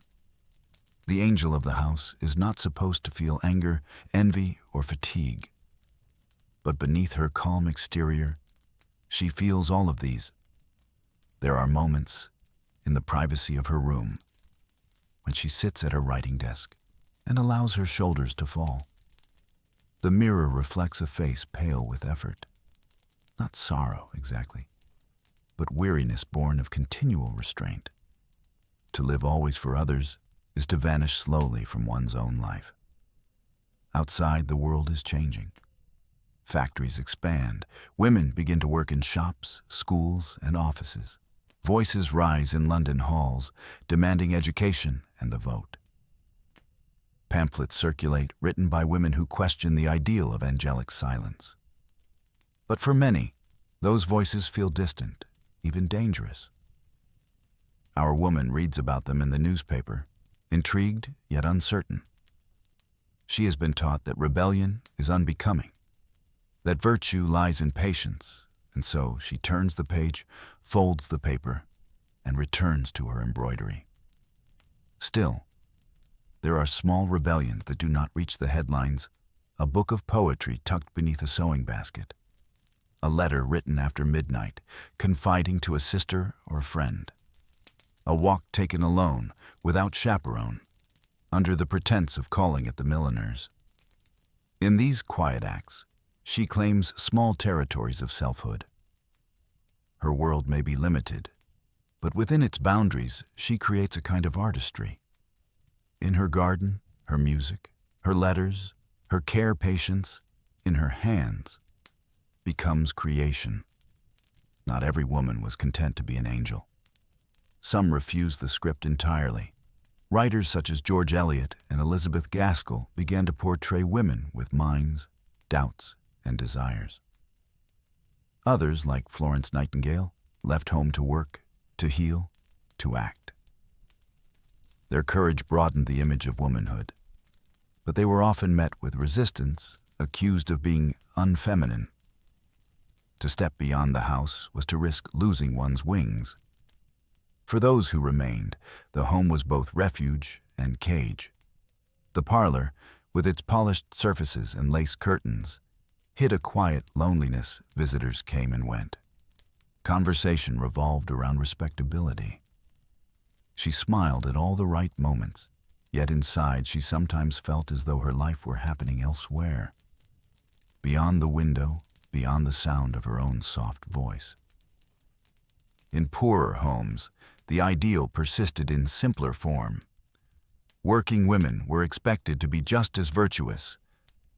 [SPEAKER 1] The angel of the house is not supposed to feel anger, envy, or fatigue. But beneath her calm exterior, she feels all of these. There are moments, in the privacy of her room, when she sits at her writing desk and allows her shoulders to fall. The mirror reflects a face pale with effort. Not sorrow, exactly, but weariness born of continual restraint. To live always for others is to vanish slowly from one's own life. Outside, the world is changing. Factories expand. Women begin to work in shops, schools, and offices. Voices rise in London halls, demanding education and the vote. Pamphlets circulate, written by women who question the ideal of angelic silence. But for many, those voices feel distant, even dangerous. Our woman reads about them in the newspaper, intrigued yet uncertain. She has been taught that rebellion is unbecoming, that virtue lies in patience, and so she turns the page, folds the paper, and returns to her embroidery. Still, there are small rebellions that do not reach the headlines: a book of poetry tucked beneath a sewing basket, a letter written after midnight, confiding to a sister or friend, a walk taken alone, without chaperone, under the pretense of calling at the milliner's. In these quiet acts, she claims small territories of selfhood. Her world may be limited, but within its boundaries, she creates a kind of artistry. In her garden, her music, her letters, her care patience, in her hands, becomes creation. Not every woman was content to be an angel. Some refused the script entirely. Writers such as George Eliot and Elizabeth Gaskell began to portray women with minds, doubts, and desires. Others, like Florence Nightingale, left home to work, to heal, to act. Their courage broadened the image of womanhood, but they were often met with resistance, accused of being unfeminine. To step beyond the house was to risk losing one's wings. For those who remained, the home was both refuge and cage. The parlor, with its polished surfaces and lace curtains, hid a quiet loneliness. Visitors came and went. Conversation revolved around respectability. She smiled at all the right moments, yet inside she sometimes felt as though her life were happening elsewhere, beyond the window, beyond the sound of her own soft voice. In poorer homes, the ideal persisted in simpler form. Working women were expected to be just as virtuous.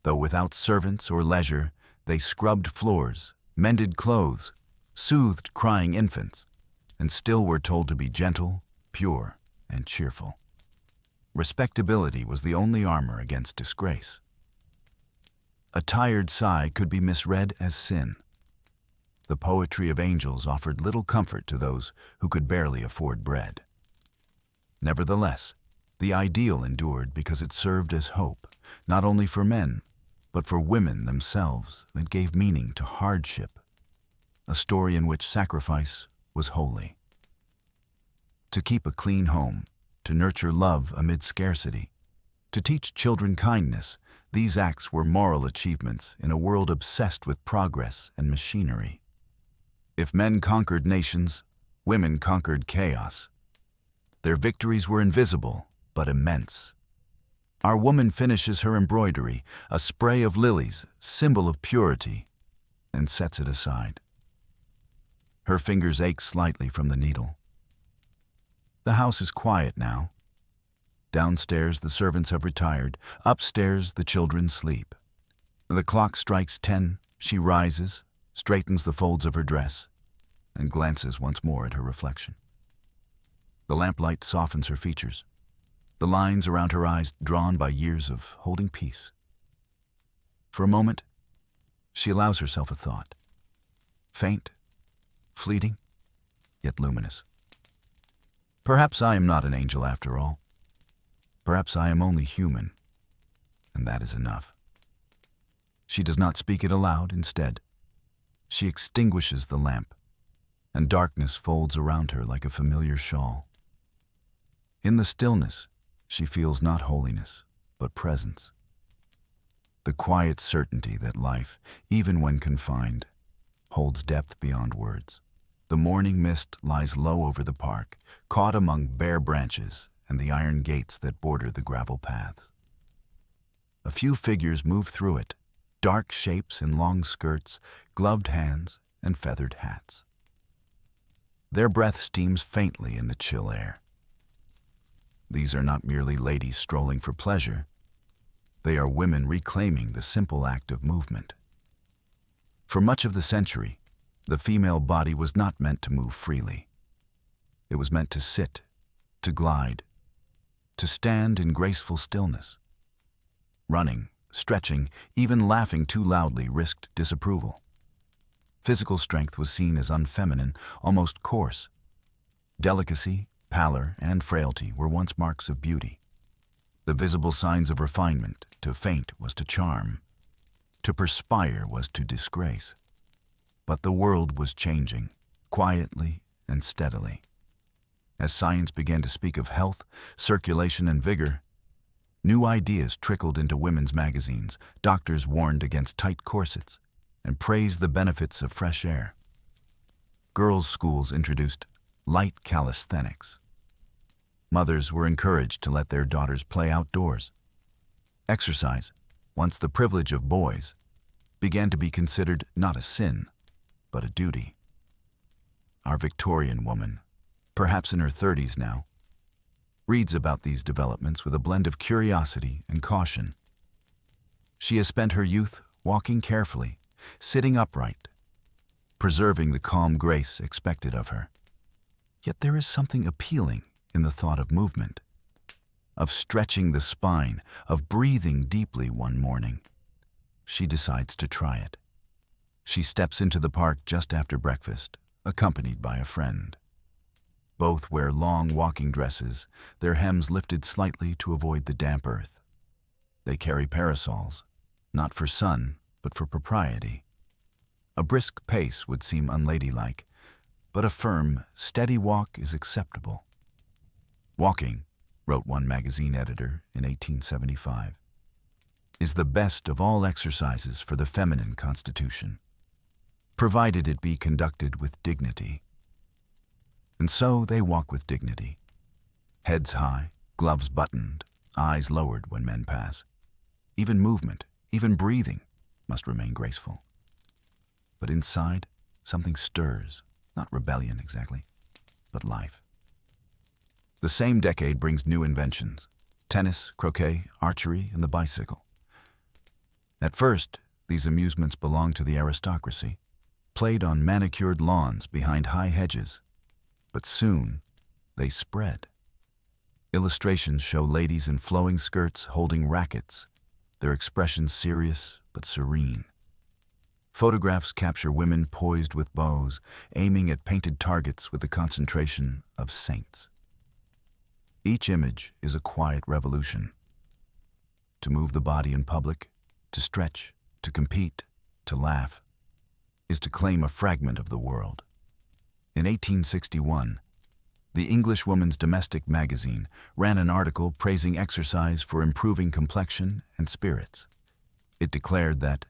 [SPEAKER 1] Though without servants or leisure, they scrubbed floors, mended clothes, soothed crying infants, and still were told to be gentle, pure, and cheerful. Respectability was the only armor against disgrace. A tired sigh could be misread as sin. The poetry of angels offered little comfort to those who could barely afford bread. Nevertheless, the ideal endured because it served as hope, not only for men, but for women themselves, that gave meaning to hardship, a story in which sacrifice was holy. To keep a clean home, to nurture love amid scarcity, to teach children kindness, these acts were moral achievements in a world obsessed with progress and machinery. If men conquered nations, women conquered chaos. Their victories were invisible, but immense. Our woman finishes her embroidery, a spray of lilies, symbol of purity, and sets it aside. Her fingers ache slightly from the needle. The house is quiet now. Downstairs, the servants have retired. Upstairs, the children sleep. The clock strikes 10. She rises, straightens the folds of her dress, and glances once more at her reflection. The lamplight softens her features, the lines around her eyes drawn by years of holding peace. For a moment, she allows herself a thought. Faint, fleeting, yet luminous. Perhaps I am not an angel after all. Perhaps I am only human, and that is enough. She does not speak it aloud. Instead, she extinguishes the lamp, and darkness folds around her like a familiar shawl. In the stillness, she feels not holiness, but presence. The quiet certainty that life, even when confined, holds depth beyond words. The morning mist lies low over the park, caught among bare branches and the iron gates that border the gravel paths. A few figures move through it, dark shapes in long skirts, gloved hands, and feathered hats. Their breath steams faintly in the chill air. These are not merely ladies strolling for pleasure. They are women reclaiming the simple act of movement. For much of the century, the female body was not meant to move freely. It was meant to sit, to glide, to stand in graceful stillness. Running, stretching, even laughing too loudly risked disapproval. Physical strength was seen as unfeminine, almost coarse. Delicacy, pallor, and frailty were once marks of beauty. The visible signs of refinement. To faint was to charm. To perspire was to disgrace. But the world was changing, quietly and steadily. As science began to speak of health, circulation, and vigor, new ideas trickled into women's magazines. Doctors warned against tight corsets and praised the benefits of fresh air. Girls' schools introduced light calisthenics. Mothers were encouraged to let their daughters play outdoors. Exercise, once the privilege of boys, began to be considered not a sin, but a duty. Our Victorian woman, perhaps in her 30s now, reads about these developments with a blend of curiosity and caution. She has spent her youth walking carefully, sitting upright, preserving the calm grace expected of her. Yet there is something appealing in the thought of movement, of stretching the spine, of breathing deeply one morning. She decides to try it. She steps into the park just after breakfast, accompanied by a friend. Both wear long walking dresses, their hems lifted slightly to avoid the damp earth. They carry parasols, not for sun, but for propriety. A brisk pace would seem unladylike, but a firm, steady walk is acceptable. Walking, wrote one magazine editor in 1875, is the best of all exercises for the feminine constitution, provided it be conducted with dignity. And so they walk with dignity, heads high, gloves buttoned, eyes lowered when men pass. Even movement, even breathing, must remain graceful. But inside, something stirs, not rebellion exactly, but life. The same decade brings new inventions: tennis, croquet, archery, and the bicycle. At first, these amusements belonged to the aristocracy, played on manicured lawns behind high hedges. But soon, they spread. Illustrations show ladies in flowing skirts holding rackets, their expressions serious but serene. Photographs capture women poised with bows, aiming at painted targets with the concentration of saints. Each image is a quiet revolution. To move the body in public, to stretch, to compete, to laugh, is to claim a fragment of the world. In 1861, the English Woman's Domestic Magazine ran an article praising exercise for improving complexion and spirits. It declared that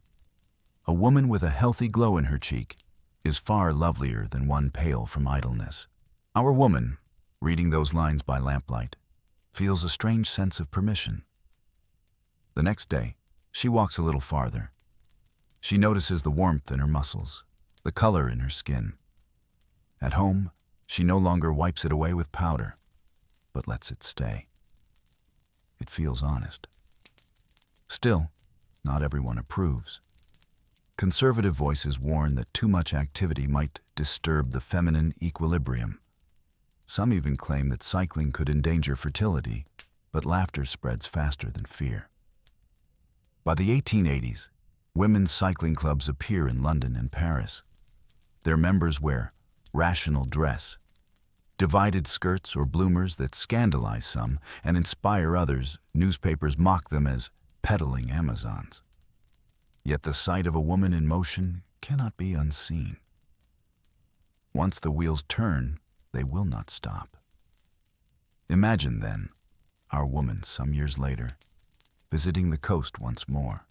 [SPEAKER 1] a woman with a healthy glow in her cheek is far lovelier than one pale from idleness. Our woman, reading those lines by lamplight, feels a strange sense of permission. The next day, she walks a little farther. She notices the warmth in her muscles, the color in her skin. At home, she no longer wipes it away with powder, but lets it stay. It feels honest. Still, not everyone approves. Conservative voices warn that too much activity might disturb the feminine equilibrium. Some even claim that cycling could endanger fertility, but laughter spreads faster than fear. By the 1880s, women's cycling clubs appear in London and Paris. Their members wear rational dress, divided skirts or bloomers that scandalize some and inspire others. Newspapers mock them as pedaling Amazons. Yet the sight of a woman in motion cannot be unseen. Once the wheels turn, they will not stop. Imagine, then, our woman some years later, visiting the coast once more.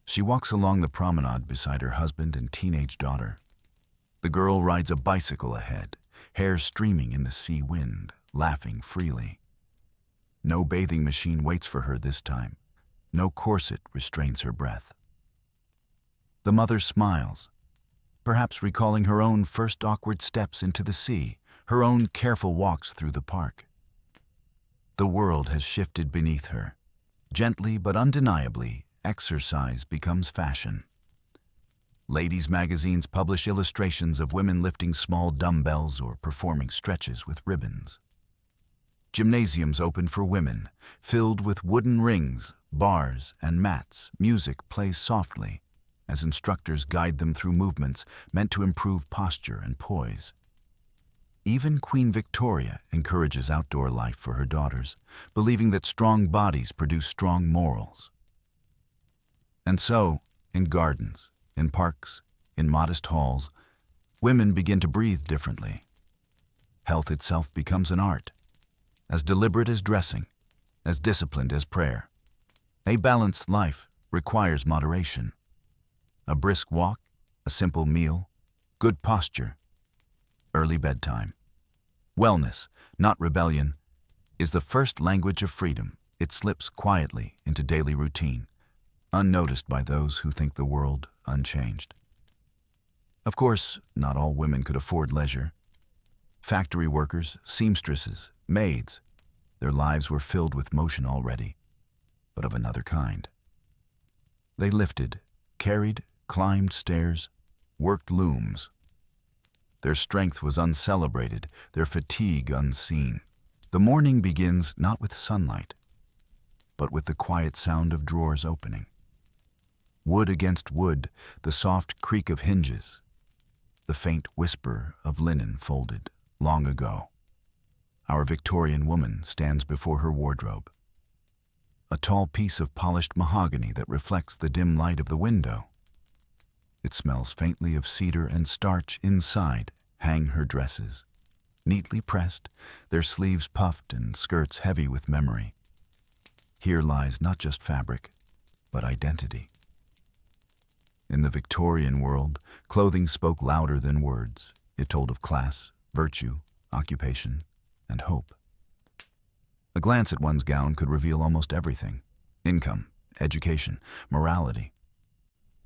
[SPEAKER 1] She walks along the promenade beside her husband and teenage daughter. The girl rides a bicycle ahead, hair streaming in the sea wind, laughing freely. No bathing machine waits for her this time. No corset restrains her breath. The mother smiles, perhaps recalling her own first awkward steps into the sea, her own careful walks through the park. The world has shifted beneath her. Gently but undeniably, exercise becomes fashion. Ladies' magazines publish illustrations of women lifting small dumbbells or performing stretches with ribbons. Gymnasiums open for women, filled with wooden rings, bars, and mats. Music plays softly, as instructors guide them through movements meant to improve posture and poise. Even Queen Victoria encourages outdoor life for her daughters, believing that strong bodies produce strong morals. And so, in gardens, in parks, in modest halls, women begin to breathe differently. Health itself becomes an art, as deliberate as dressing, as disciplined as prayer. A balanced life requires moderation. A brisk walk, a simple meal, good posture, early bedtime. Wellness, not rebellion, is the first language of freedom. It slips quietly into daily routine, unnoticed by those who think the world unchanged. Of course, not all women could afford leisure. Factory workers, seamstresses, maids, their lives were filled with motion already, but of another kind. They lifted, carried, climbed stairs, worked looms. Their strength was uncelebrated, their fatigue unseen. The morning begins not with sunlight, but with the quiet sound of drawers opening. Wood against wood, the soft creak of hinges, the faint whisper of linen folded long ago. Our Victorian woman stands before her wardrobe, a tall piece of polished mahogany that reflects the dim light of the window. It smells faintly of cedar and starch. Inside hang her dresses, neatly pressed, their sleeves puffed and skirts heavy with memory. Here lies not just fabric, but identity. In the Victorian world, clothing spoke louder than words. It told of class, virtue, occupation, and hope. A glance at one's gown could reveal almost everything: income, education, morality.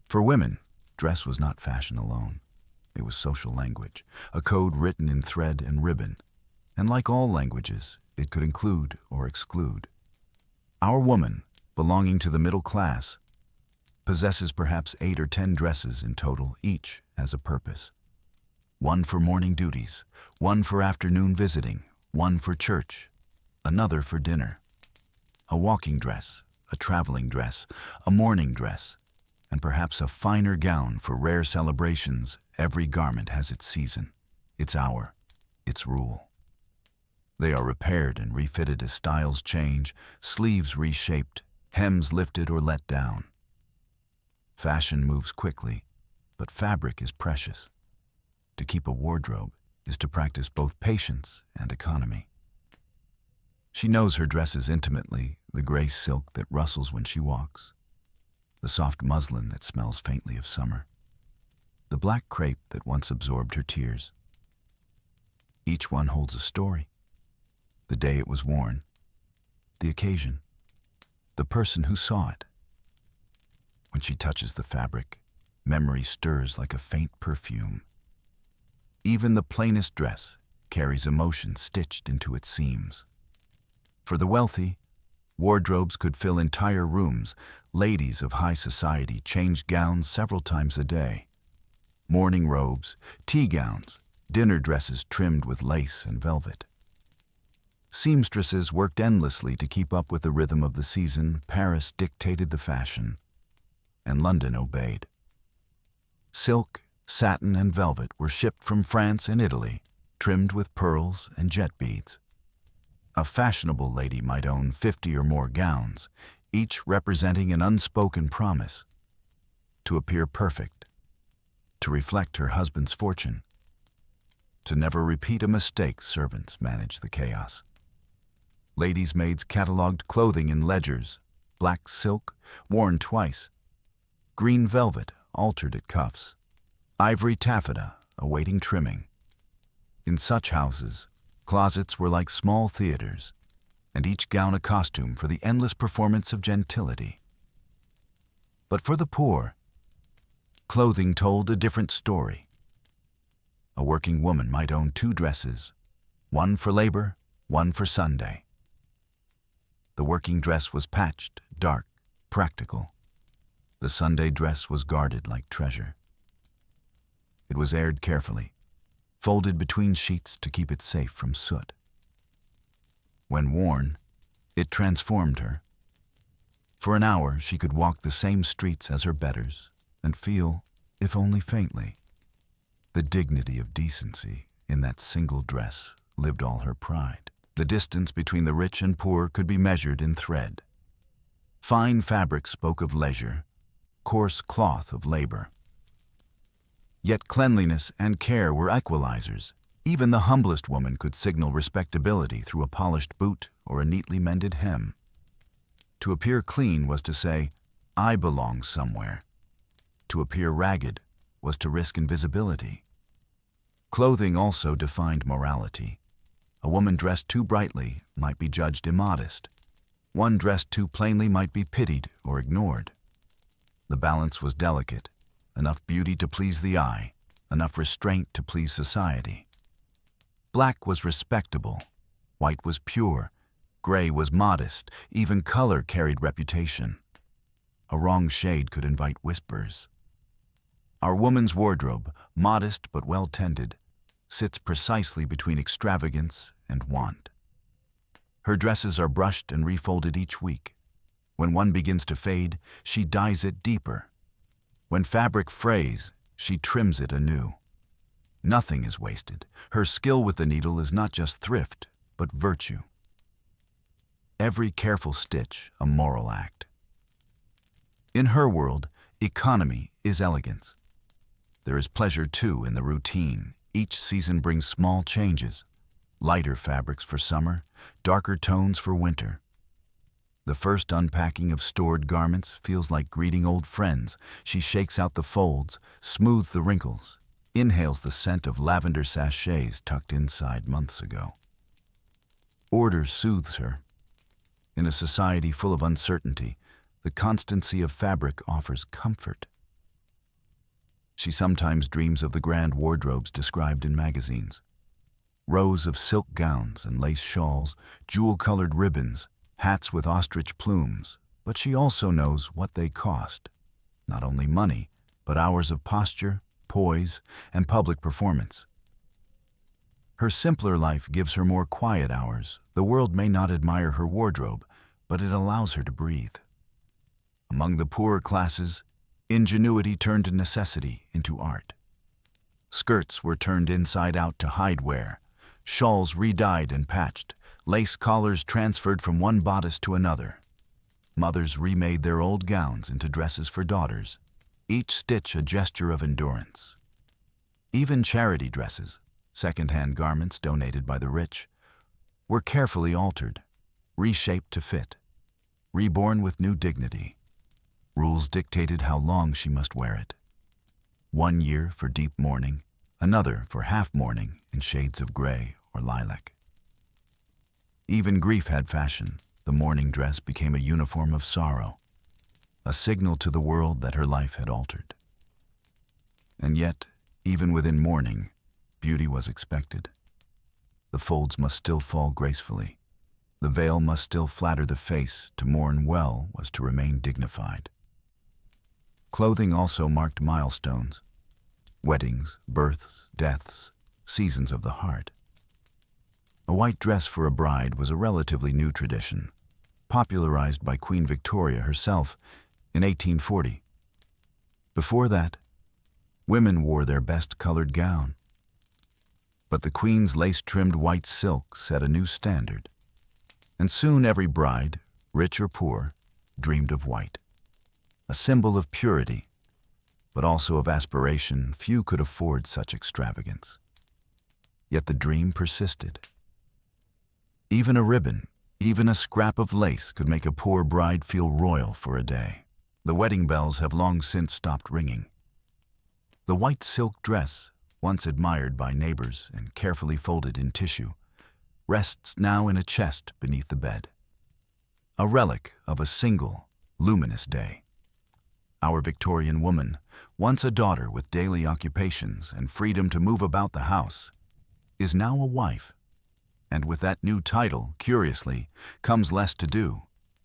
[SPEAKER 1] For women, dress was not fashion alone. It was social language, a code written in thread and ribbon, and like all languages, it could include or exclude. Our woman, belonging to the middle class, possesses perhaps 8 or 10 dresses in total. Each has a purpose. One for morning duties, one for afternoon visiting, one for church, another for dinner. A walking dress, a traveling dress, a morning dress, and perhaps a finer gown for rare celebrations. Every garment has its season, its hour, its rule. They are repaired and refitted as styles change, sleeves reshaped, hems lifted or let down. Fashion moves quickly, but fabric is precious. To keep a wardrobe is to practice both patience and economy. She knows her dresses intimately, the gray silk that rustles when she walks, the soft muslin that smells faintly of summer, the black crepe that once absorbed her tears. Each one holds a story: the day it was worn, the occasion, the person who saw it. When she touches the fabric, memory stirs like a faint perfume. Even the plainest dress carries emotion stitched into its seams. For the wealthy, Wardrobes could fill entire rooms. Ladies of high society changed gowns several times a day. Morning robes, tea gowns, dinner dresses trimmed with lace and velvet. Seamstresses worked endlessly to keep up with the rhythm of the season. Paris dictated the fashion, and London obeyed. Silk, satin, and velvet were shipped from France and Italy, trimmed with pearls and jet beads. A fashionable lady might own 50 or more gowns, each representing an unspoken promise to appear perfect, to reflect her husband's fortune, to never repeat a mistake. Servants managed the chaos. Ladies' maids cataloged clothing in ledgers: black silk, worn twice; green velvet, altered at cuffs; ivory taffeta, awaiting trimming. In such houses, closets were like small theaters, and each gown a costume for the endless performance of gentility. But for the poor, clothing told a different story. A working woman might own 2 dresses, one for labor, one for Sunday. The working dress was patched, dark, practical. The Sunday dress was guarded like treasure. It was aired carefully, folded between sheets to keep it safe from soot. When worn, it transformed her. For an hour, she could walk the same streets as her betters and feel, if only faintly, the dignity of decency. In that single dress lived all her pride. The distance between the rich and poor could be measured in thread. Fine fabric spoke of leisure, coarse cloth of labor. Yet cleanliness and care were equalizers. Even the humblest woman could signal respectability through a polished boot or a neatly mended hem. To appear clean was to say, "I belong somewhere." To appear ragged was to risk invisibility. Clothing also defined morality. A woman dressed too brightly might be judged immodest. One dressed too plainly might be pitied or ignored. The balance was delicate, enough beauty to please the eye, enough restraint to please society. Black was respectable, white was pure, gray was modest, even color carried reputation. A wrong shade could invite whispers. Our woman's wardrobe, modest but well-tended, sits precisely between extravagance and want. Her dresses are brushed and refolded each week. When one begins to fade, she dyes it deeper. When fabric frays, she trims it anew. Nothing is wasted. Her skill with the needle is not just thrift, but virtue. Every careful stitch a moral act. In her world, economy is elegance. There is pleasure, too, in the routine. Each season brings small changes: lighter fabrics for summer, darker tones for winter. The first unpacking of stored garments feels like greeting old friends. She shakes out the folds, smooths the wrinkles, inhales the scent of lavender sachets tucked inside months ago. Order soothes her. In a society full of uncertainty, the constancy of fabric offers comfort. She sometimes dreams of the grand wardrobes described in magazines. Rows of silk gowns and lace shawls, jewel-colored ribbons, hats with ostrich plumes, but she also knows what they cost. Not only money, but hours of posture, poise, and public performance. Her simpler life gives her more quiet hours. The world may not admire her wardrobe, but it allows her to breathe. Among the poorer classes, ingenuity turned necessity into art. Skirts were turned inside out to hide wear, shawls re-dyed and patched, lace collars transferred from one bodice to another. Mothers remade their old gowns into dresses for daughters, each stitch a gesture of endurance. Even charity dresses, second-hand garments donated by the rich, were carefully altered, reshaped to fit, reborn with new dignity. Rules dictated how long she must wear it. 1 year for deep mourning, another for half mourning in shades of gray or lilac. Even grief had fashion. The mourning dress became a uniform of sorrow, a signal to the world that her life had altered. And yet, even within mourning, beauty was expected. The folds must still fall gracefully. The veil must still flatter the face. To mourn well was to remain dignified. Clothing also marked milestones: weddings, births, deaths, seasons of the heart. A white dress for a bride was a relatively new tradition, popularized by Queen Victoria herself in 1840. Before that, women wore their best-colored gown. But the Queen's lace-trimmed white silk set a new standard, and soon every bride, rich or poor, dreamed of white. A symbol of purity, but also of aspiration. Few could afford such extravagance. Yet the dream persisted. Even a ribbon, even a scrap of lace could make a poor bride feel royal for a day. The wedding bells have long since stopped ringing. The white silk dress, once admired by neighbors and carefully folded in tissue, rests now in a chest beneath the bed, a relic of a single, luminous day. Our Victorian woman, once a daughter with daily occupations and freedom to move about the house, is now a wife. And with that new title, curiously, comes less to do.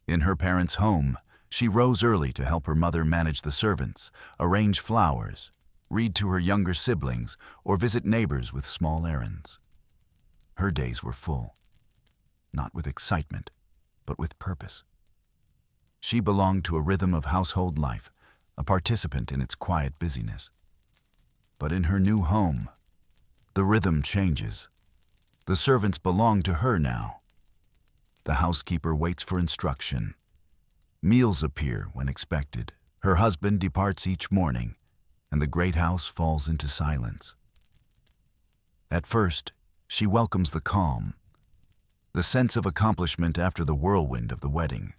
[SPEAKER 1] In her parents' home, she rose early to help her mother manage the servants, arrange flowers, read to her younger siblings, or visit neighbors with small errands. Her days were full, not with excitement, but with purpose. She belonged to a rhythm of household life, a participant in its quiet busyness. But in her new home, the rhythm changes. The servants belong to her now. The housekeeper waits for instruction. Meals appear when expected. Her husband departs each morning, and the great house falls into silence. At first, she welcomes the calm, the sense of accomplishment after the whirlwind of the wedding.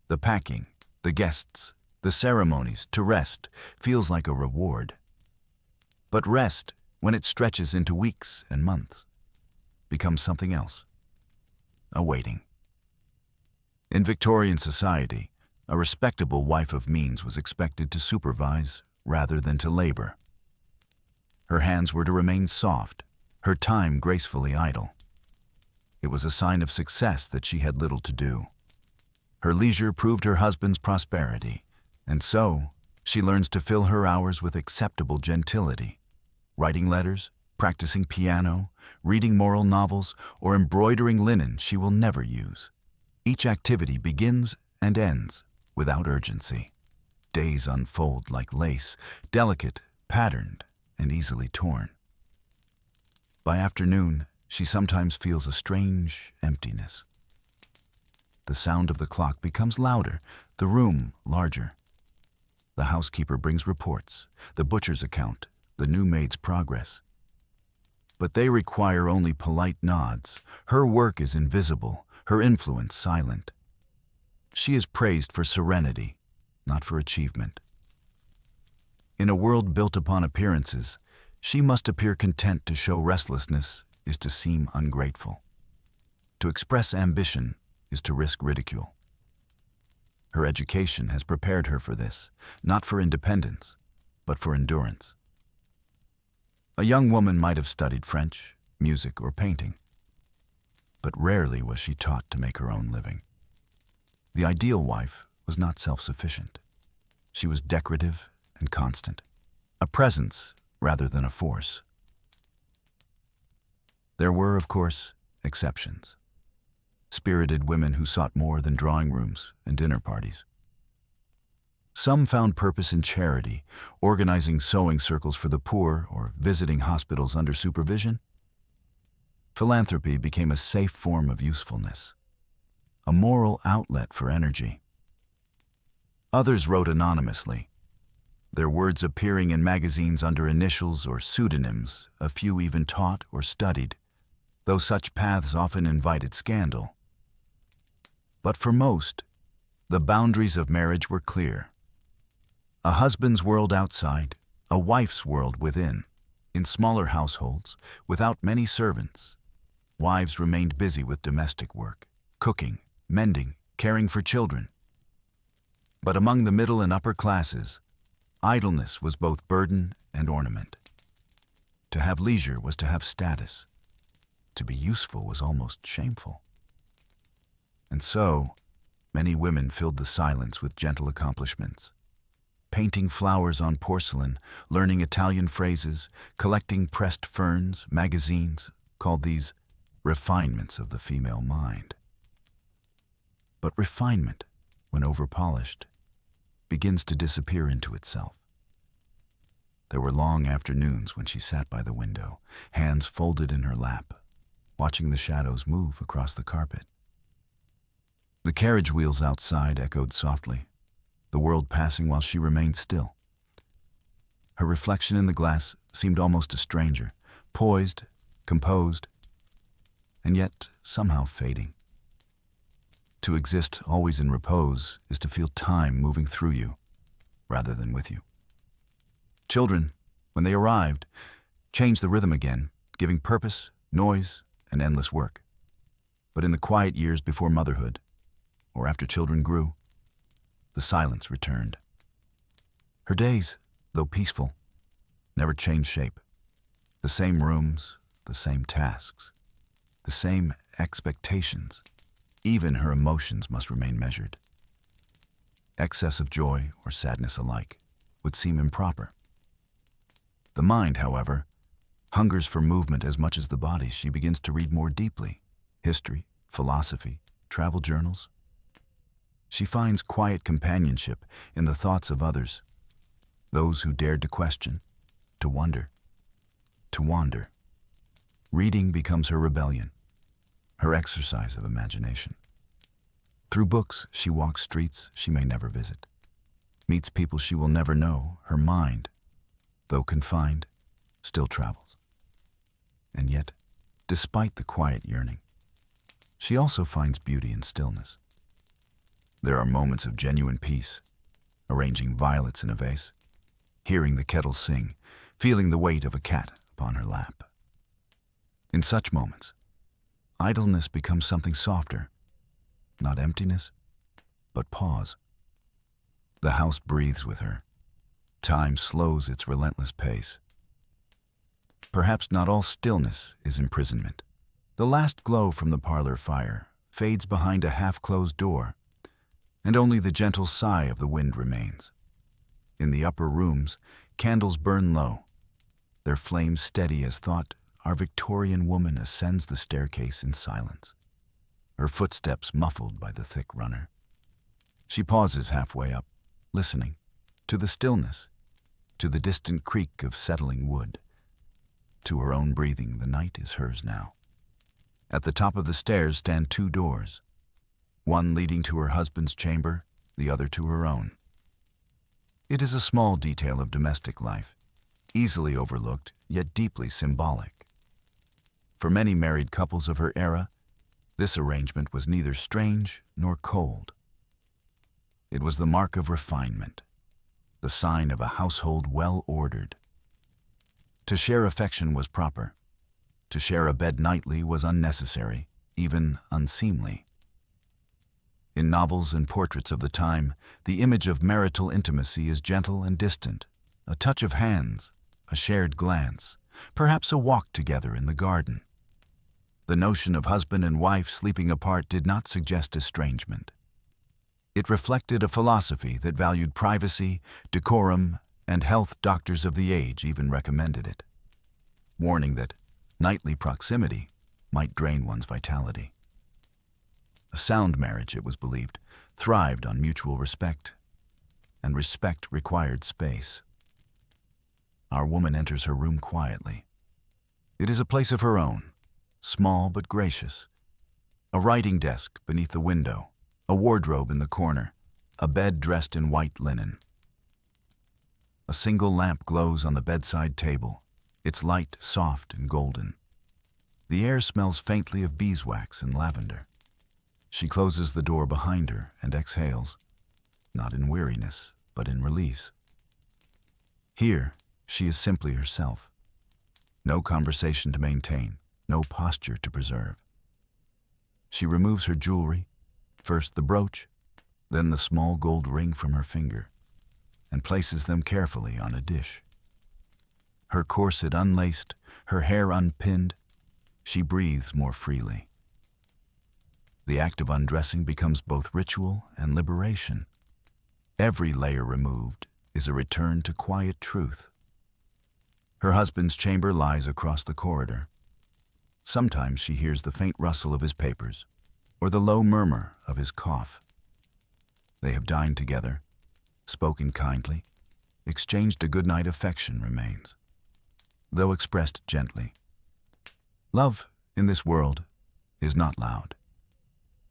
[SPEAKER 1] The packing, the guests, the ceremonies. To rest feels like a reward. But rest, when it stretches into weeks and months, becomes something else: a waiting. In Victorian society, a respectable wife of means was expected to supervise rather than to labor. Her hands were to remain soft, her time gracefully idle. It was a sign of success that she had little to do. Her leisure proved her husband's prosperity, and so she learns to fill her hours with acceptable gentility, writing letters, practicing piano, reading moral novels, or embroidering linen she will never use. Each activity begins and ends without urgency. Days unfold like lace, delicate, patterned, and easily torn. By afternoon, she sometimes feels a strange emptiness. The sound of the clock becomes louder, the room larger. The housekeeper brings reports, the butcher's account, the new maid's progress. But they require only polite nods. Her work is invisible, her influence silent. She is praised for serenity, not for achievement. In a world built upon appearances, she must appear content. To show restlessness is to seem ungrateful. To express ambition is to risk ridicule. Her education has prepared her for this, not for independence, but for endurance. A young woman might have studied French, music, or painting, but rarely was she taught to make her own living. The ideal wife was not self-sufficient. She was decorative and constant, a presence rather than a force. There were, of course, exceptions. Spirited women who sought more than drawing rooms and dinner parties. Some found purpose in charity, organizing sewing circles for the poor or visiting hospitals under supervision. Philanthropy became a safe form of usefulness, a moral outlet for energy. Others wrote anonymously, their words appearing in magazines under initials or pseudonyms. A few even taught or studied, though such paths often invited scandal. But for most, the boundaries of marriage were clear. A husband's world outside, a wife's world within. In smaller households, without many servants, wives remained busy with domestic work, cooking, mending, caring for children. But among the middle and upper classes, idleness was both burden and ornament. To have leisure was to have status. To be useful was almost shameful. And so, many women filled the silence with gentle accomplishments. Painting flowers on porcelain, learning Italian phrases, collecting pressed ferns, magazines, called these refinements of the female mind. But refinement, when overpolished, begins to disappear into itself. There were long afternoons when she sat by the window, hands folded in her lap, watching the shadows move across the carpet. The carriage wheels outside echoed softly, the world passing while she remained still. Her reflection in the glass seemed almost a stranger, poised, composed, and yet somehow fading. To exist always in repose is to feel time moving through you, rather than with you. Children, when they arrived, changed the rhythm again, giving purpose, noise, and endless work. But in the quiet years before motherhood, or after children grew, the silence returned. Her days, though peaceful, never changed shape. The same rooms, the same tasks, the same expectations. Even her emotions must remain measured. Excess of joy or sadness alike would seem improper. The mind, however, hungers for movement as much as the body. She begins to read more deeply. History, philosophy, travel journals. She finds quiet companionship in the thoughts of others, those who dared to question, to wonder, to wander. Reading becomes her rebellion, her exercise of imagination. Through books, she walks streets she may never visit, meets people she will never know. Her mind, though confined, still travels. And yet, despite the quiet yearning, she also finds beauty in stillness. There are moments of genuine peace, arranging violets in a vase, hearing the kettle sing, feeling the weight of a cat upon her lap. In such moments, idleness becomes something softer, not emptiness, but pause. The house breathes with her. Time slows its relentless pace. Perhaps not all stillness is imprisonment. The last glow from the parlor fire fades behind a half-closed door, and only the gentle sigh of the wind remains. In the upper rooms, candles burn low, their flames steady as thought. Our Victorian woman ascends the staircase in silence, her footsteps muffled by the thick runner. She pauses halfway up, listening to the stillness, to the distant creak of settling wood, to her own breathing. The night is hers now. At the top of the stairs stand two doors, one leading to her husband's chamber, the other to her own. It is a small detail of domestic life, easily overlooked, yet deeply symbolic. For many married couples of her era, this arrangement was neither strange nor cold. It was the mark of refinement, the sign of a household well ordered. To share affection was proper. To share a bed nightly was unnecessary, even unseemly. In novels and portraits of the time, the image of marital intimacy is gentle and distant, a touch of hands, a shared glance, perhaps a walk together in the garden. The notion of husband and wife sleeping apart did not suggest estrangement. It reflected a philosophy that valued privacy, decorum, and health. Doctors of the age even recommended it, warning that nightly proximity might drain one's vitality. A sound marriage, it was believed, thrived on mutual respect, and respect required space. Our woman enters her room quietly. It is a place of her own, small but gracious. A writing desk beneath the window, a wardrobe in the corner, a bed dressed in white linen. A single lamp glows on the bedside table, its light soft and golden. The air smells faintly of beeswax and lavender. She closes the door behind her and exhales, not in weariness, but in release. Here, she is simply herself. No conversation to maintain, no posture to preserve. She removes her jewelry, first the brooch, then the small gold ring from her finger, and places them carefully on a dish. Her corset unlaced, her hair unpinned, she breathes more freely. The act of undressing becomes both ritual and liberation. Every layer removed is a return to quiet truth. Her husband's chamber lies across the corridor. Sometimes she hears the faint rustle of his papers or the low murmur of his cough. They have dined together, spoken kindly, exchanged a goodnight. Affection remains, though expressed gently. Love in this world is not loud.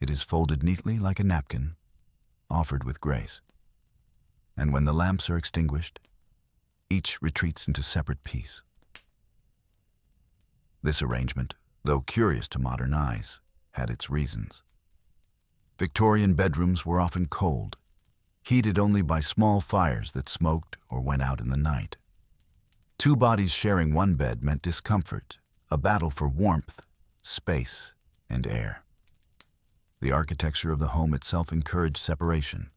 [SPEAKER 1] It is folded neatly like a napkin, offered with grace. And when the lamps are extinguished, each retreats into separate peace. This arrangement, though curious to modern eyes, had its reasons. Victorian bedrooms were often cold, heated only by small fires that smoked or went out in the night. Two bodies sharing one bed meant discomfort, a battle for warmth, space, and air. The architecture of the home itself encouraged separation.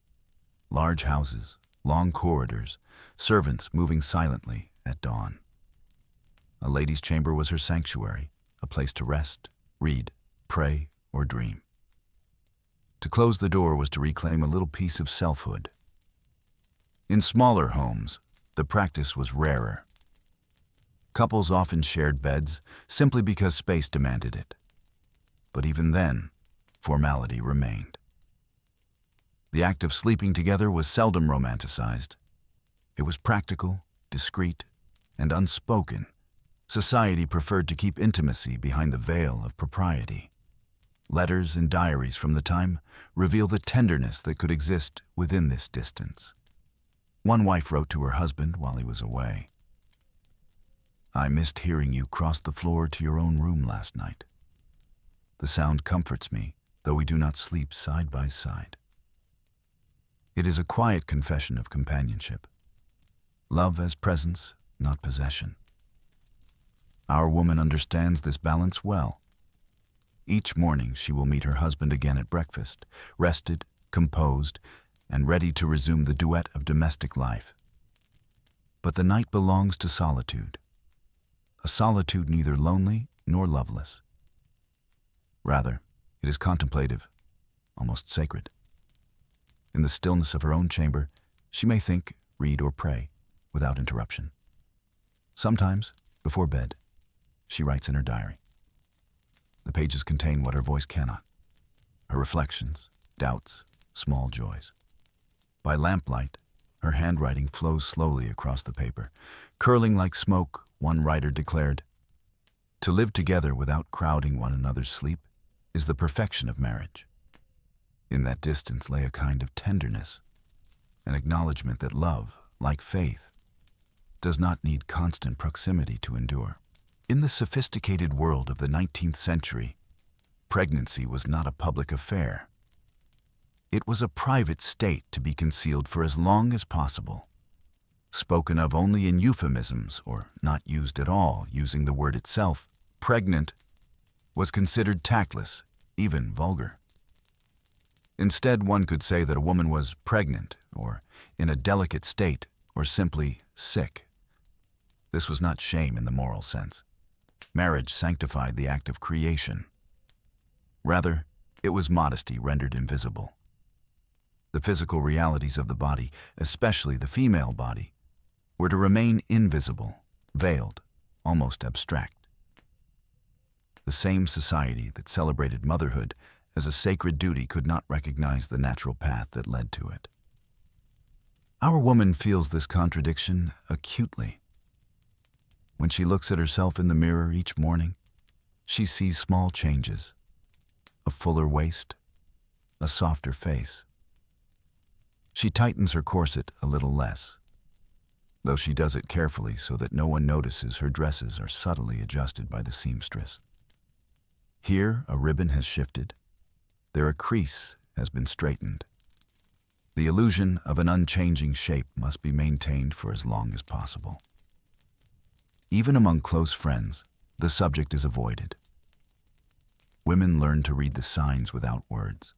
[SPEAKER 1] Large houses, long corridors, servants moving silently at dawn. A lady's chamber was her sanctuary, a place to rest, read, pray, or dream. To close the door was to reclaim a little piece of selfhood. In smaller homes, the practice was rarer. Couples often shared beds simply because space demanded it. But even then, formality remained. The act of sleeping together was seldom romanticized. It was practical, discreet, and unspoken. Society preferred to keep intimacy behind the veil of propriety. Letters and diaries from the time reveal the tenderness that could exist within this distance. One wife wrote to her husband while he was away, "I missed hearing you cross the floor to your own room last night. The sound comforts me, though we do not sleep side by side." It is a quiet confession of companionship. Love as presence, not possession. Our woman understands this balance well. Each morning she will meet her husband again at breakfast, rested, composed, and ready to resume the duet of domestic life. But the night belongs to solitude, a solitude neither lonely nor loveless. Rather, it is contemplative, almost sacred. In the stillness of her own chamber, she may think, read, or pray without interruption. Sometimes, before bed, she writes in her diary. The pages contain what her voice cannot: her reflections, doubts, small joys. By lamplight, her handwriting flows slowly across the paper. Curling like smoke, one writer declared, "To live together without crowding one another's sleep is the perfection of marriage." In that distance lay a kind of tenderness, an acknowledgement that love, like faith, does not need constant proximity to endure. In the sophisticated world of the 19th century, pregnancy was not a public affair. It was a private state to be concealed for as long as possible. Spoken of only in euphemisms or not used at all, using the word itself, pregnant, was considered tactless, even vulgar. Instead, one could say that a woman was pregnant, or in a delicate state, or simply sick. This was not shame in the moral sense. Marriage sanctified the act of creation. Rather, it was modesty rendered invisible. The physical realities of the body, especially the female body, were to remain invisible, veiled, almost abstract. The same society that celebrated motherhood as a sacred duty could not recognize the natural path that led to it. Our woman feels this contradiction acutely. When she looks at herself in the mirror each morning, she sees small changes: a fuller waist, a softer face. She tightens her corset a little less, though she does it carefully so that no one notices her dresses are subtly adjusted by the seamstress. Here a ribbon has shifted, there a crease has been straightened. The illusion of an unchanging shape must be maintained for as long as possible. Even among close friends, the subject is avoided. Women learn to read the signs without words.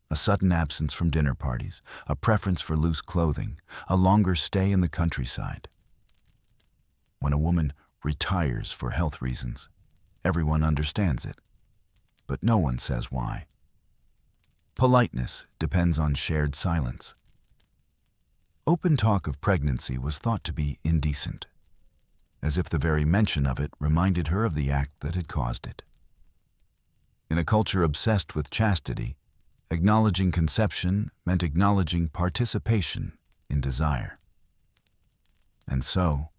[SPEAKER 1] A sudden absence from dinner parties, a preference for loose clothing, a longer stay in the countryside. When a woman retires for health reasons, everyone understands it, but no one says why. Politeness depends on shared silence. Open talk of pregnancy was thought to be indecent, as if the very mention of it reminded her of the act that had caused it. In a culture obsessed with chastity, acknowledging conception meant acknowledging participation in desire. And so,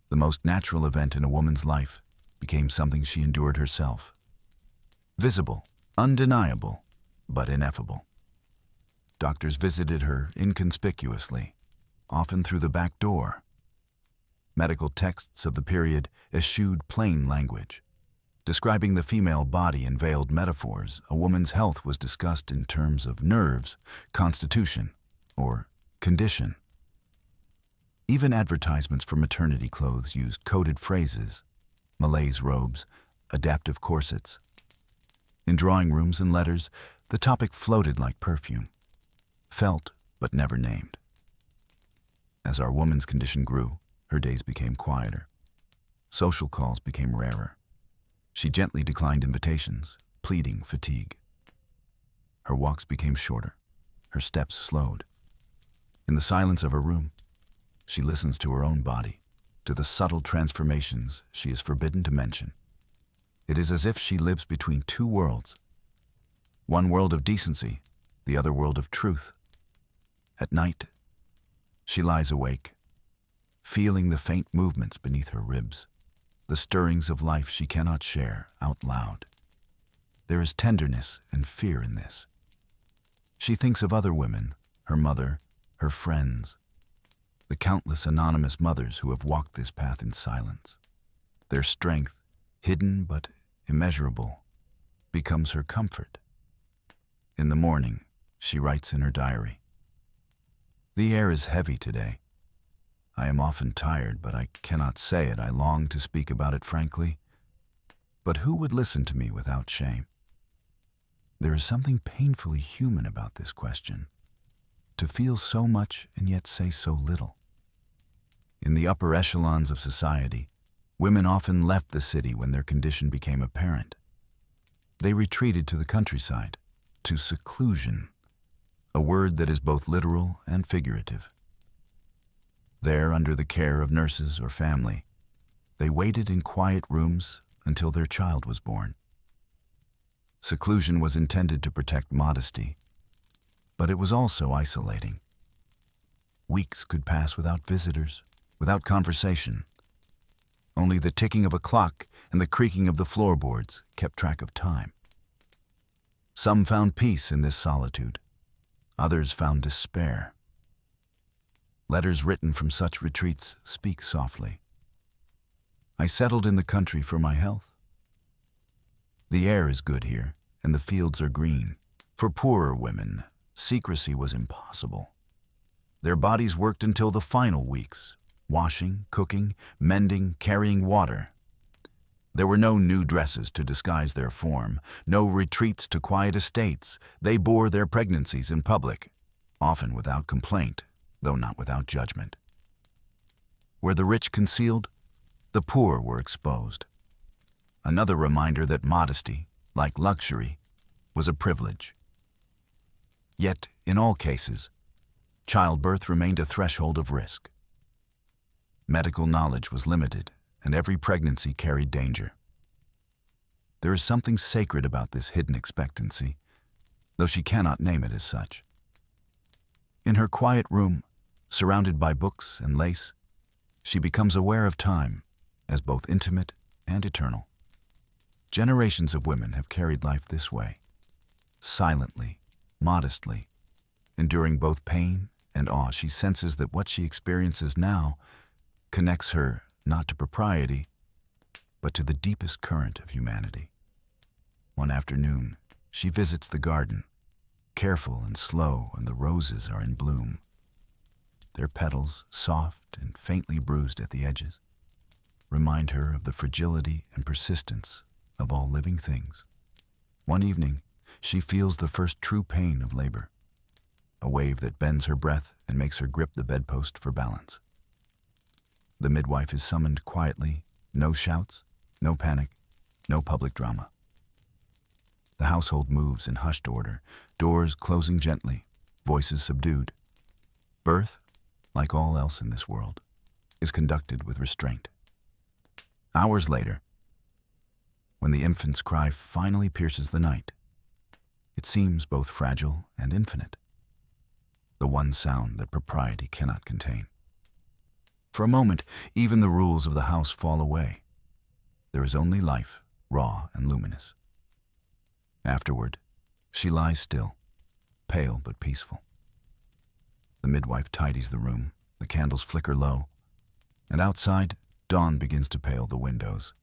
[SPEAKER 1] the most natural event in a woman's life became something she endured herself. Visible, undeniable, but ineffable. Doctors visited her inconspicuously, often through the back door. Medical texts of the period eschewed plain language. Describing the female body in veiled metaphors, a woman's health was discussed in terms of nerves, constitution, or condition. Even advertisements for maternity clothes used coded phrases, malaise robes, adaptive corsets. In drawing rooms and letters, the topic floated like perfume, felt but never named. As our woman's condition grew, her days became quieter. Social calls became rarer. She gently declined invitations, pleading fatigue. Her walks became shorter, her steps slowed. In the silence of her room, she listens to her own body, to the subtle transformations she is forbidden to mention. It is as if she lives between two worlds, one world of decency, the other world of truth. At night, she lies awake, feeling the faint movements beneath her ribs, the stirrings of life she cannot share out loud. There is tenderness and fear in this. She thinks of other women, her mother, her friends, the countless anonymous mothers who have walked this path in silence. Their strength, hidden but immeasurable, becomes her comfort. In the morning, she writes in her diary, "The air is heavy today. I am often tired, but I cannot say it. I long to speak about it frankly. But who would listen to me without shame? There is something painfully human about this question, to feel so much and yet say so little. In the upper echelons of society, women often left the city when their condition became apparent. They retreated to the countryside, to seclusion, a word that is both literal and figurative. There, under the care of nurses or family, they waited in quiet rooms until their child was born. Seclusion was intended to protect modesty, but it was also isolating. Weeks could pass without visitors, without conversation. Only the ticking of a clock and the creaking of the floorboards kept track of time. Some found peace in this solitude. Others found despair. Letters written from such retreats speak softly. I settled in the country for my health. The air is good here, and the fields are green. For poorer women, secrecy was impossible. Their bodies worked until the final weeks, washing, cooking, mending, carrying water. There were no new dresses to disguise their form, no retreats to quiet estates. They bore their pregnancies in public, often without complaint, though not without judgment. Where the rich concealed, the poor were exposed. Another reminder that modesty, like luxury, was a privilege. Yet, in all cases, childbirth remained a threshold of risk. Medical knowledge was limited, and every pregnancy carried danger. There is something sacred about this hidden expectancy, though she cannot name it as such. In her quiet room, surrounded by books and lace, she becomes aware of time as both intimate and eternal. Generations of women have carried life this way, silently, modestly, enduring both pain and awe. She senses that what she experiences now connects her not to propriety, but to the deepest current of humanity. One afternoon, she visits the garden, careful and slow, and the roses are in bloom. Their petals, soft and faintly bruised at the edges, remind her of the fragility and persistence of all living things. One evening, she feels the first true pain of labor, a wave that bends her breath and makes her grip the bedpost for balance. The midwife is summoned quietly, no shouts, no panic, no public drama. The household moves in hushed order, doors closing gently, voices subdued. Birth, like all else in this world, is conducted with restraint. Hours later, when the infant's cry finally pierces the night, it seems both fragile and infinite, the one sound that propriety cannot contain. For a moment, even the rules of the house fall away. There is only life, raw and luminous. Afterward, she lies still, pale but peaceful. The midwife tidies the room, the candles flicker low, and outside, dawn begins to pale the windows.